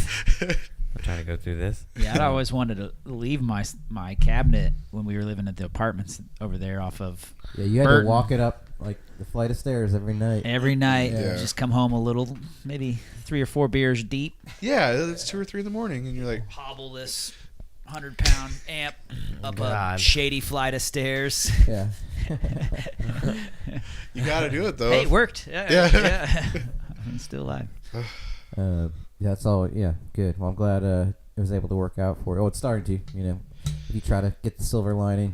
I'm trying to go through this. Yeah, I'd always wanted to leave my cabinet when we were living at the apartments over there off of Yeah, you had Burton. to walk it up like the flight of stairs every night. Every night, Yeah. just come home a little, maybe 3 or 4 beers deep. yeah, it's 2 or 3 in the morning, and you're like, Hobble this 100-pound amp up a God. shady flight of stairs. Yeah. you got to do it though. Hey, it worked. Yeah. I'm still alive. Yeah, that's all. Yeah, good. Well, I'm glad was able to work out for you. Oh, it's starting to. If you try to get the silver lining,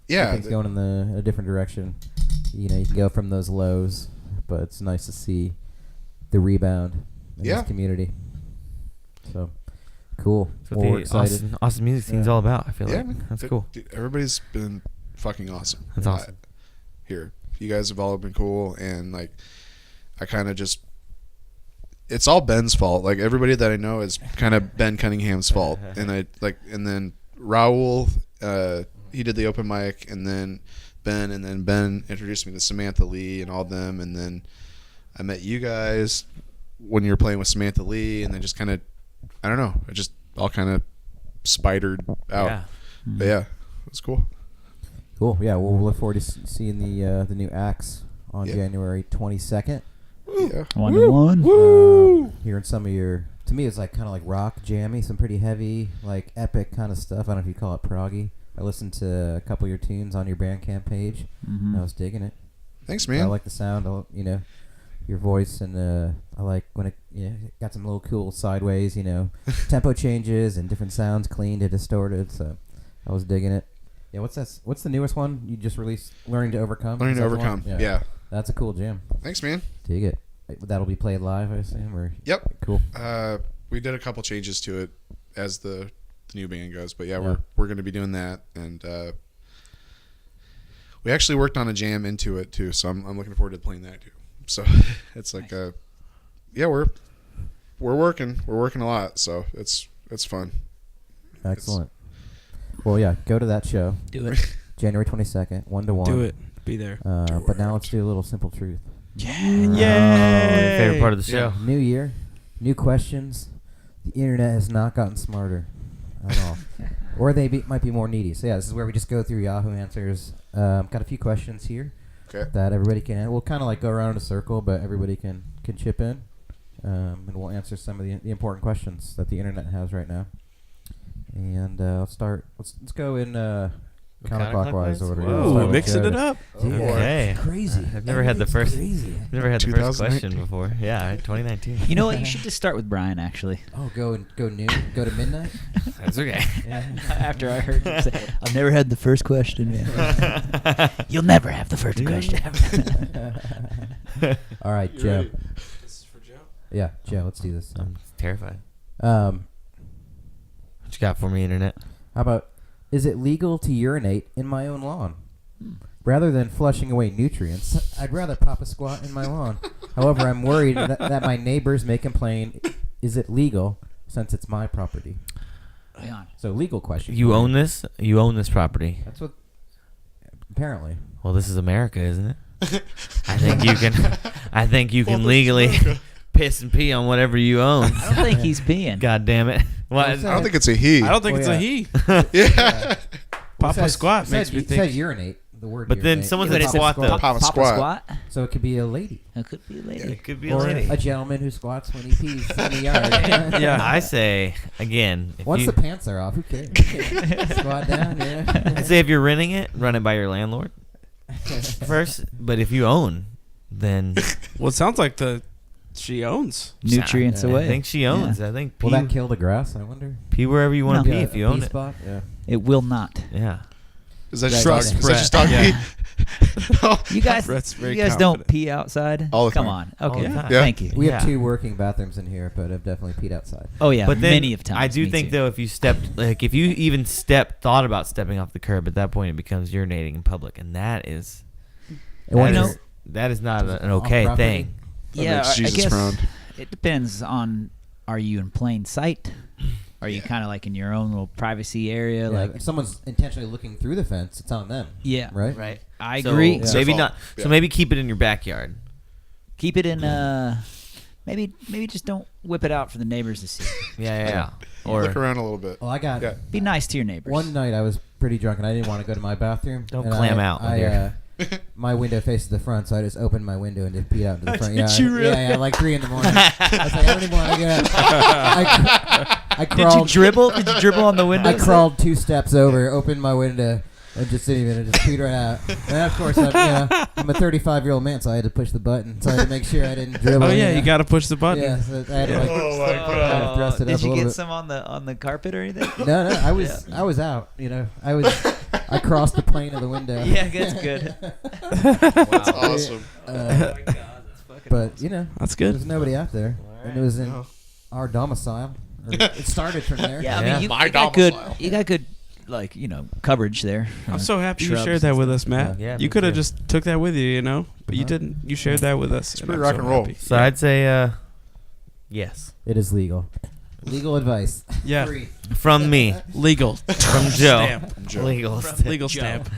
things going in a different direction. You can go from those lows, but it's nice to see the rebound in this community. So cool. That's what the Austin music scene's all about. I feel like that's cool. Dude, everybody's been fucking awesome. That's awesome. Here, you guys have all been cool, and like, I kind of just. It's all Ben's fault. Like, everybody that I know is kind of Ben Cunningham's fault. And then Raul, he did the open mic, and then Ben introduced me to Samantha Lee and all them, and then I met you guys when you were playing with Samantha Lee, and then just kind of, I don't know, it just all kind of spidered out. Yeah. But yeah, it was cool. Cool. Yeah, we'll look forward to seeing the new acts on January 22nd. Yeah. 1-1. Hearing some of your, to me, it's like kind of like rock jammy, some pretty heavy, like epic kind of stuff. I don't know if you call it proggy. I listened to a couple of your tunes on your Bandcamp page. And I was digging it. Thanks, man. I like the sound, your voice, and I like when it got some little cool sideways, tempo changes and different sounds, clean to distorted. So I was digging it. Yeah, what's that? What's the newest one you just released? Learning to Overcome. Learning to Overcome. Yeah. That's a cool jam. Thanks, man. Dig it. That'll be played live, I assume, or Yep. Cool. We did a couple changes to it as the new band goes, but we're going to be doing that, and we actually worked on a jam into it too. So I'm looking forward to playing that too. So it's like we're working a lot, so it's fun. Excellent. Well, go to that show. Do it. January 22nd, 1-1. Do it. Be there. But now let's do a little Simple Truth. Yay! Favorite part of the show. New year, new questions. The internet has not gotten smarter at all. Or they might be more needy. So this is where we just go through Yahoo Answers. Got a few questions here that everybody can. We'll kind of like go around in a circle, but everybody can chip in, and we'll answer some of the important questions that the internet has right now. And let's start. Let's go in counterclockwise order. Whoa, mixing it up. Okay. Crazy. I've never had the first. Crazy. Never had the first question before. Yeah, 2019. You know what? You should just start with Brian, actually. Oh, go noon? Go to midnight? That's okay. After I heard you say, I've never had the first question. You'll never have the first question. All right, Joe. This is for Joe? Yeah, Joe, let's do this. I'm terrified. What you got for me, internet? How about, is it legal to urinate in my own lawn? Rather than flushing away nutrients, I'd rather pop a squat in my lawn. However, I'm worried that my neighbors may complain. Is it legal since it's my property? Hang on. So legal question. You own this? You own this property? That's what, apparently. Well, this is America, isn't it? I think you can legally piss and pee on whatever you own. I don't think he's peeing. God damn it. What? I don't think it's a he. I don't think it's a he. Yeah. Papa squat makes me think. It says urinate. The word But then urinate. someone But said it's a squat, though. Papa squat. So it could be a lady. It could be a lady. It could be a Or lady. a gentleman who squats when he pees in the yard. Yeah. I say, again, Once the pants are off, who cares? Squat down, yeah. I say if you're renting it, run it by your landlord first. But if you own, then Well, it sounds like she owns. Nutrients Yeah. I away. think she owns. I think Will that kill the grass, I wonder? pee wherever you want to No. pee if you own it. Spot? Yeah. It will not. Yeah. Is that Yeah, just trust dog? Is that Brett. just dog pee? You guys, Brett's very don't confident. pee outside? All the Come time. on. Okay. All the time. Yeah. Thank you. We have Yeah. 2 working bathrooms in here, but I've definitely peed outside. Oh, yeah. But then many of times. I do me think too. though, if you even thought about stepping off the curb, at that point it becomes urinating in public, and that is that is not an okay Off-property. thing. Yeah, makes I Jesus guess frown. it depends on, are you in plain sight? Are you kind of like in your own little privacy area? Yeah, Like, if someone's intentionally looking through the fence, it's on them. yeah. Right? Right. I So agree. Yeah. Maybe Fault. not. Yeah. So maybe keep it in your backyard. Keep it in, maybe just don't whip it out for the neighbors to see. Yeah. Look around a little bit. Well, I got Yeah. Be nice to your neighbors. one night I was pretty drunk and I didn't want to go to my bathroom. Don't and clam out when my window faces the front, so I just opened my window and just peed out into the front. Did you really? Yeah, like 3 in the morning. I was like, I don't even want to get up. I Did you crawled. dribble? Did you dribble on the window? I crawled 2 steps over, opened my window, I just didn't even just peter out. And of course, I'm a 35-year-old man, so I had to push the button. So I had to make sure I didn't dribble. Oh yeah, you got to push the button. Yeah, so I had to like thrust it Did up a you little get bit. some on the carpet or anything? No, I was out. I crossed the plane of the window. Yeah, that's good. That's awesome. Oh my god, that's fucking But awesome. That's there good. was nobody out there, and it was in our domicile. It started from there. Yeah, I Yeah. mean, you got good, like, coverage there. I'm so happy you Shrubs shared that and with stuff. us, Matt. Yeah, you me could have too. just took that with you, but you didn't. You shared that with us. It's pretty rock and roll. So I'd say yes. It is legal. Legal advice. Yeah, Free. From me. legal. From Joe. Stamp. Joe. Legal. Legal Joe. stamp.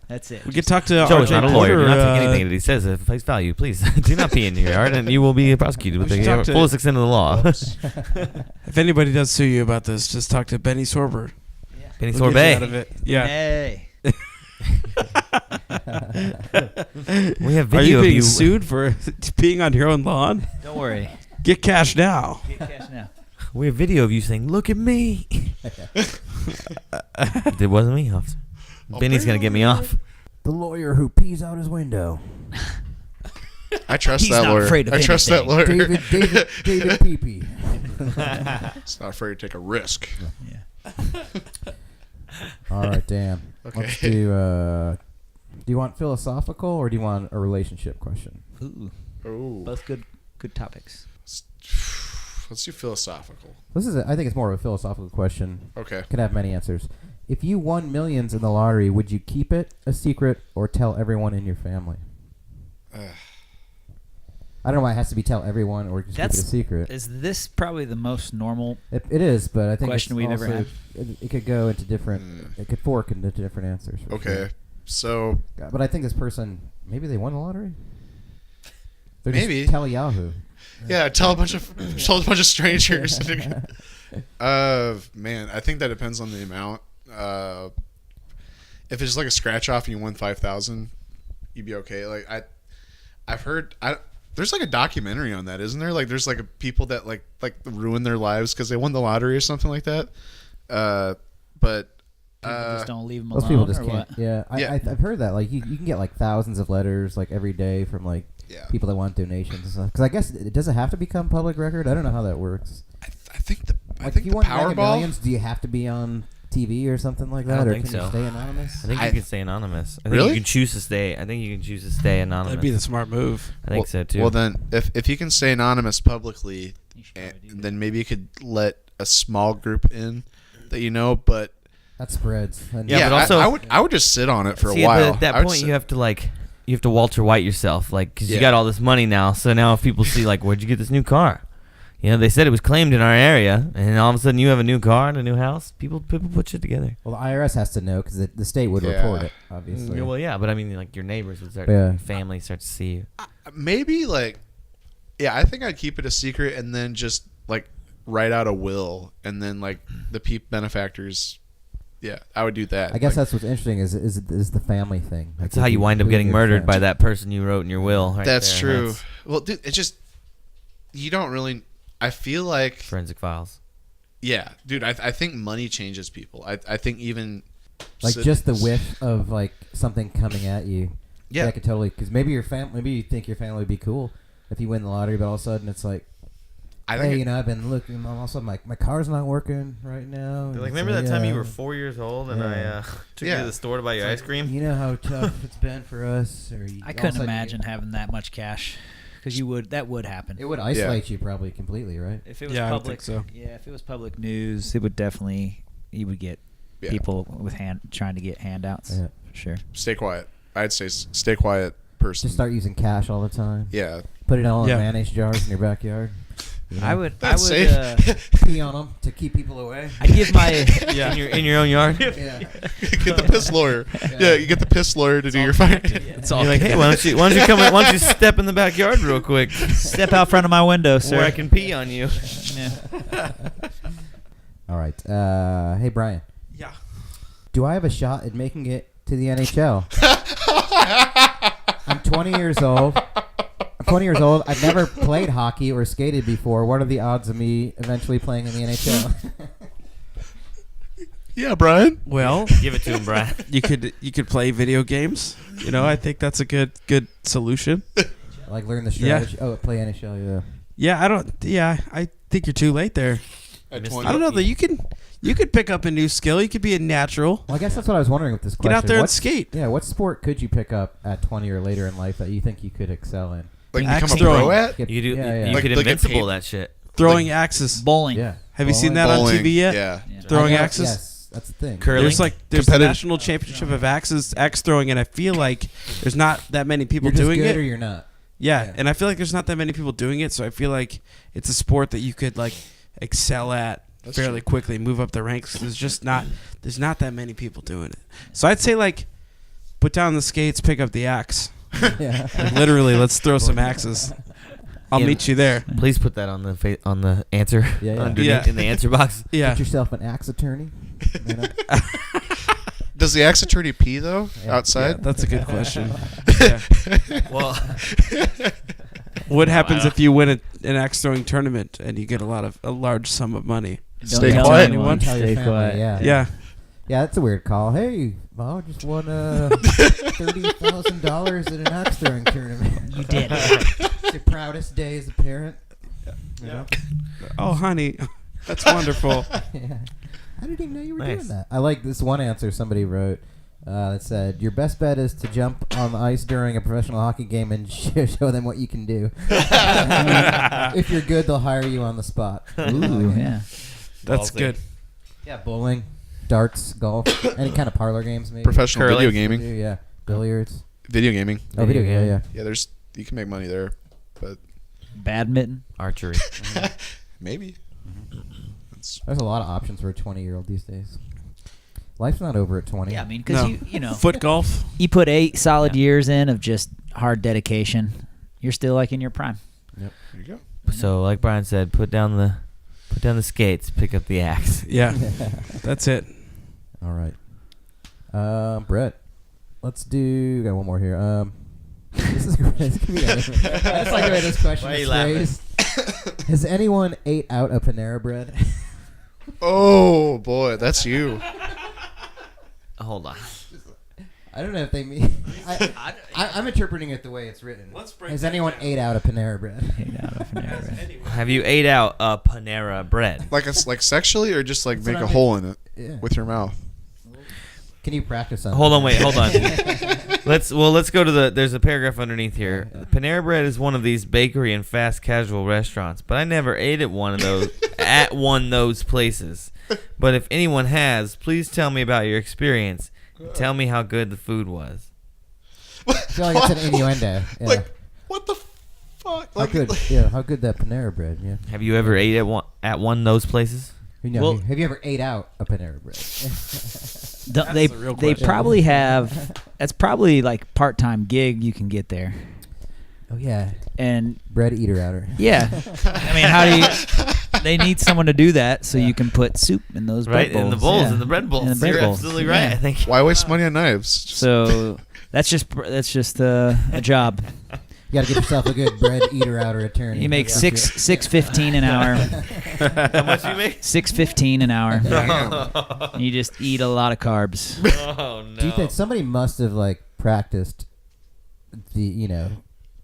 That's it. We could talk to Joe is RJ not a lawyer. Do Porter, not take anything that he says at face value. Please do not pee in your yard, and you will be prosecuted with We should the talk to- fullest extent of the law. If anybody does sue you about this, just talk to Benny Sorber. Benny We'll get you out of Sorbet. it. Yeah. Hey. We have Are video you of being you. sued for being on your own lawn? Don't worry. Get cash now. Get cash now. We have video of you saying, "Look at me." It wasn't me, officer. Benny's gonna get me off. The lawyer who pees out his window. I trust He's that not lawyer. afraid of I trust that lawyer. David Peepee. He's not afraid to take a risk. Yeah. All right, Dan. Okay. Let's do. Do you want philosophical or do you want a relationship question? Ooh, Oh, both good topics. let's do philosophical. I think it's more of a philosophical question. Okay. Could have many answers. If you won millions in the lottery, would you keep it a secret or tell everyone in your family? I don't know why it has to be tell everyone or just keep it a secret. Is this probably the most normal? It is, but I think Question it's we've ever also- had. It could go into different. It could fork into different answers. for Okay. sure. So But I think this person maybe they won the lottery. They're Maybe. just tell Yahoo. yeah, tell a bunch of strangers. Man, I think that depends on the amount. If it's like a scratch off and you won 5,000, you'd be okay. Like I've heard there's like a documentary on that, isn't there? Like there's like people that like ruin their lives because they won the lottery or something like that. But People just don't leave them Most alone. people just or can't. what? Yeah, I've heard that. Like you can get like thousands of letters like every day from like people that want donations and stuff. Because I guess it doesn't have to become public record. I don't know how that works. I think the Like if you want Mega Powerball. Millions, do you have to be on TV or something like that, don't or think can you so. stay anonymous? I think you can stay anonymous. I think Really? you can choose to stay. I think you can choose to stay anonymous. That'd be the smart move. I think so too. Well, then, if you can stay anonymous publicly, You should probably do that. then maybe you could let a small group in that you know. But That spreads. And Yeah, but also- I would just sit on it for See, a while. at that I would point, sit- you have to Walter White yourself, like, because you Yeah. got all this money now. So now if people see, like, where'd you get this new car? They said it was claimed in our area, and all of a sudden you have a new car and a new house. People put shit together. Well, the IRS has to know because the state would Yeah. report it, obviously. Yeah, well, yeah, but I mean, like, your neighbors would start, Yeah. your family start to see you. maybe I think I'd keep it a secret and then just like write out a will and then like the benefactors. Yeah, I would do that. I guess Like, that's what's interesting is the family thing. That's how you wind up getting murdered by that person you wrote in your will. Right that's there. true. That's Well, dude, it just you don't really. I feel like forensic files. yeah, dude. I think money changes people. I think even Like just the whiff of like something coming at you. Yeah. That could totally because maybe you think your family would be cool if you win the lottery, but all of a sudden it's like, I think hey, I've been looking. All of a sudden my car's not working right now. Like, and remember it's that time you were 4 years old and Yeah. I took you to the store to buy your ice cream? You know how tough it's been for us. Or I couldn't imagine having that much cash because that would happen. It would isolate you probably completely, right? If it was Yeah, I would public, think so. yeah, if it was public news, it would definitely you would get people with trying to get handouts Yeah. for sure. stay quiet. I'd say stay quiet, person. Just start using cash all the time. Yeah, Put it all Yeah. in mayonnaise jars in your backyard. You know? I would That's safe. pee on them to keep people away. I'd give my In your own yard? Yeah. get the piss lawyer. Yeah, you get the piss lawyer to do your finance. It's all You're like, hey, why don't you step in the backyard real quick step out front of my window, sir. where I can pee on you? Yeah. All right. Hey, Brian. Yeah. Do I have a shot at making it to the NHL? I'm 20 years old. I've never played hockey or skated before. What are the odds of me eventually playing in the NHL? Yeah, Brian. Well, Give it to him, Brian. you could play video games. You know, I think that's a good solution. Like learn the strategy. Oh, play NHL. Yeah. Yeah, I think you're too late there. At I 20. don't know that you could pick up a new skill. You could be a natural. Well, I guess that's what I was wondering with this question. Get out there and skate. Yeah, what sport could you pick up at 20 or later in life that you think you could excel in? Like Axe become a pro throwing. at? Get- You do. Yeah, You yeah. could Like a invincible paper- that shit. Throwing axes. Bowling. Yeah. Have you seen Bowling. that on Bowling. TV yet? Yeah. Yeah. Throwing I know- axes? Yes, that's the thing. Curling. There's the Competitive. national championship of axe throwing, and I feel like there's not that many people You're just doing good it. or you're not. Yeah, Yeah. and I feel like there's not that many people doing it, so I feel like it's a sport that you could like excel at That's fairly true. quickly, move up the ranks. There's not that many people doing it. So I'd say like put down the skates, pick up the axe. Yeah. Like, literally, let's throw some axes. I'll Yeah. meet you there. Please put that on the answer. Yeah, yeah. Underneath Yeah. in the answer box. Yeah. Get yourself an axe attorney. You know? Does the axe attorney pee though Yeah. outside? That's a good question. Yeah. Well, What happens if you win an axe throwing tournament and you get a large sum of money? Don't Stay tell quiet. anyone. Tell your Stay family, quiet. yeah. Yeah. Yeah, that's a weird call. Hey, Mo just won $30,000 at an axe throwing tournament. You did. It's your proudest day as a parent. You know? Oh, honey, that's wonderful. Yeah. I didn't even know you were Nice. doing that. I like this one answer somebody wrote that said, "Your best bet is to jump on the ice during a professional hockey game and show them what you can do. If you're good, they'll hire you on the spot." Ooh, yeah. That's Ballsy. good. Yeah, bowling, darts, golf, any kind of parlor games, maybe. Professional Curling. video gaming. Yeah, billiards. Video gaming. Oh, video game. Yeah. Yeah, you can make money there, but Badminton. archery. maybe. That's- There's a lot of options for a 20-year-old these days. Life's not over at 20. Yeah, I mean, because No. you know, Foot golf. you put 8 solid years in of just hard dedication, you're still like in your prime. there you go. So, like Brian said, put down the skates, pick up the axe. Yeah, that's it. All right. Brett, let's do. Got one more here. This is great. This could be anything. I just like the way this question Why are is you laughing? phrased. Has anyone ate out a Panera Bread? Oh boy, that's you. Hold on. I don't know if they mean. I'm interpreting it the way it's written. Has anyone ate out a Panera Bread? Have you ate out a Panera bread? Like sexually, or just like That's make what a I mean. hole in it Yeah. with your mouth? Can you practice on? Hold that? on, wait, hold on. Let's go to there's a paragraph underneath here. Panera Bread is one of these bakery and fast casual restaurants, but I never ate at one of those those places. But if anyone has, please tell me about your experience. And tell me how good the food was. I feel like it's an innuendo. Yeah. Like what the fuck? how Like, good? Yeah, how good that Panera Bread? Yeah. Have you ever ate at one of those places? You know, Well- have you ever ate out a Panera Bread? They the real they question. probably have. That's probably like part-time gig you can get there. Oh yeah, And bread eater outer. yeah, I mean, how do you? They need someone to do that, so you can put soup in those Right, bread bowls. in the bowls, yeah. in the bread bowls. In the bread You're bowls. absolutely right. Yeah. I think. why waste money on knives? Just- So that's just a job. You got to get yourself a good bread eater outer attorney. You make Yeah. $6.15 an hour. How much do you make? $6.15 an hour. And you just eat a lot of carbs. Oh no. Do you think somebody must have like practiced the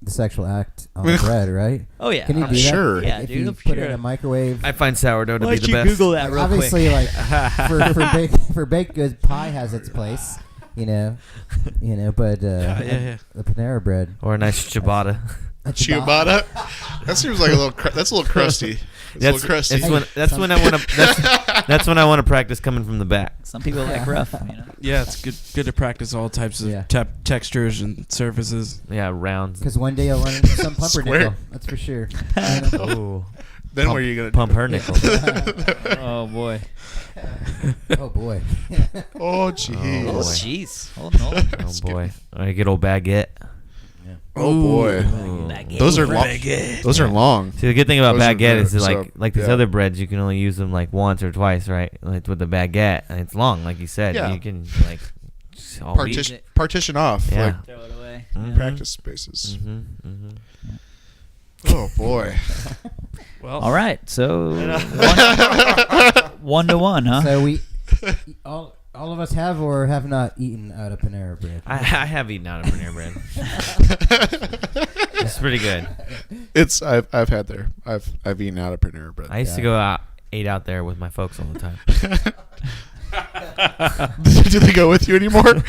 sexual act on the bread, right? Oh yeah. Can you I'm do that? sure. Yeah, if dude, you I'm put it sure. in a microwave. I find sourdough to Why be don't the you best. Google that real Obviously, quick? like for baked goods, pie has its place. But Yeah. the Panera Bread. Or a nice ciabatta. a Ciabatta? That seems like that's a little crusty. It's a little crusty. That's when I want to. That's when I want to practice coming from the back. Some people like rough, Yeah, it's good to practice all types of Yeah. textures and surfaces. Yeah, rounds. Because one day you'll run into some pumpernickel. Square. That's for sure. Oh, Then what are you gonna pump do? her nickel. Oh boy. Oh boy. Oh Oh, jeez. boy. Jeez. Hold on. Oh boy, I get old baguette. Oh boy. Ooh. Those are long. Those are long. See, the good thing about Those are baguette is good, that, so, like these yeah. other breads, you can only use them like once or twice, right? Like with the baguette, and it's long, like you said. Yeah. You can like just all Partition off. Yeah. Like Throw it away. Mhm. practice spaces. Mm-hmm. Oh boy. Well, All right. So 1-1, huh? So we all of us have or have not eaten out of Panera Bread. I have eaten out of Panera Bread. It's pretty good. I've had there. I've eaten out of Panera Bread. I used to go out, ate out there with my folks all the time. Do they go with you anymore?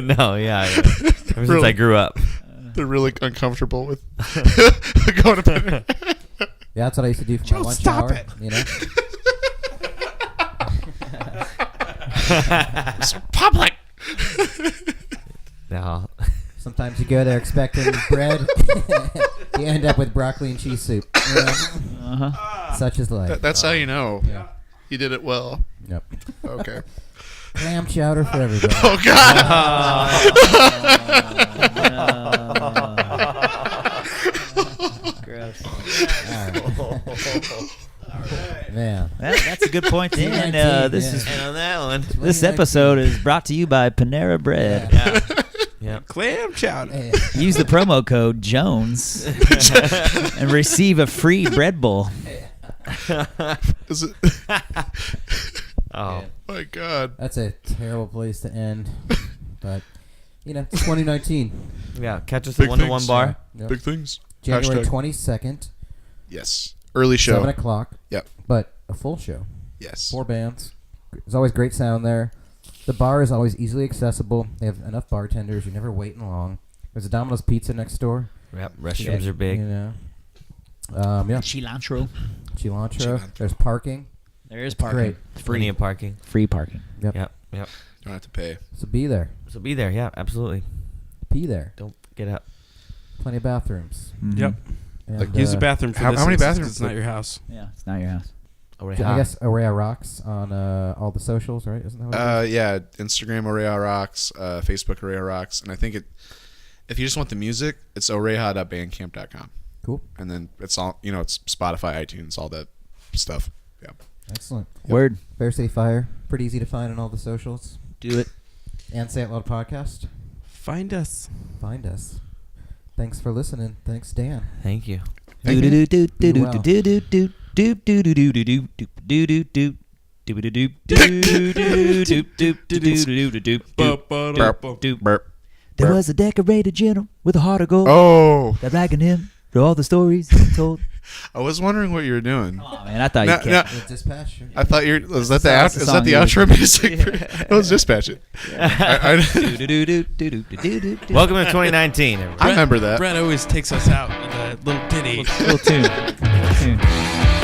No, yeah. Ever since I grew up. They're really uncomfortable with going to Panera. Yeah, that's what I used to do for Joe, my lunch stop hour. it. You know. It's public. No. Sometimes you go there expecting bread, you end up with broccoli and cheese soup. You know? Such is life. That's how you know. Yeah. You did it well. Yep. Okay. Clam chowder for everybody. Oh God. Gross. Man. That's a good point. And 2019, this yeah. is And on that one. this episode is brought to you by Panera Bread. Yeah. Yeah. Clam chowder. Hey, Use the promo code Jones and receive a free bread bowl. Is it? Oh. My God. that's a terrible place to end. But, you know, it's 2019. Yeah. Catch us at Big 1 to 1 things. bar. Yep. Big things. January Hashtag. 22nd, Yes. Early show. 7 o'clock. Yep. But a full show. Yes. 4 bands. There's always great sound there. The bar is always easily accessible. They have enough bartenders. You're never waiting long. There's a Domino's Pizza next door. Yep. Restrooms are big. You know. Yeah. Cilantro. Cilantro. There's parking. There is parking. Great. Plenty of parking. Free parking. Yep. Yep. Yep. Don't have to pay. So be there. So be there. Yeah. Absolutely. Pee there. Don't get up. Plenty of bathrooms. Mhm. Yep. And, Use the bathroom for how this many instance, 'cause bathrooms? It's not your house. Yeah, it's not your house. Oreja. I guess Oreja Rocks on all the socials, right? Isn't that what it is? Yeah. Instagram Oreja Rocks. Facebook Oreja Rocks. And I think if you just want the music, it's oreja.bandcamp.com. Cool. And then it's all, it's Spotify, iTunes, all that stuff. Yeah. Excellent. Word. Fair Say Fire. Pretty easy to find on all the socials. Do it. And Say It Loud Podcast. Find us. Find us. Thanks for listening. Thanks, Dan. Thank you. Be well. Burp. There was a decorated general with a heart of gold Oh. that wagging him through all the stories he told. I was wondering what you were doing. Oh man, I thought No, you kept. With Dispatch. I thought was that That's the is that the song outro music? It was Dispatch It. I Welcome to 2019. Everybody. remember that. Brett always takes us out with a little ditty. Little tune.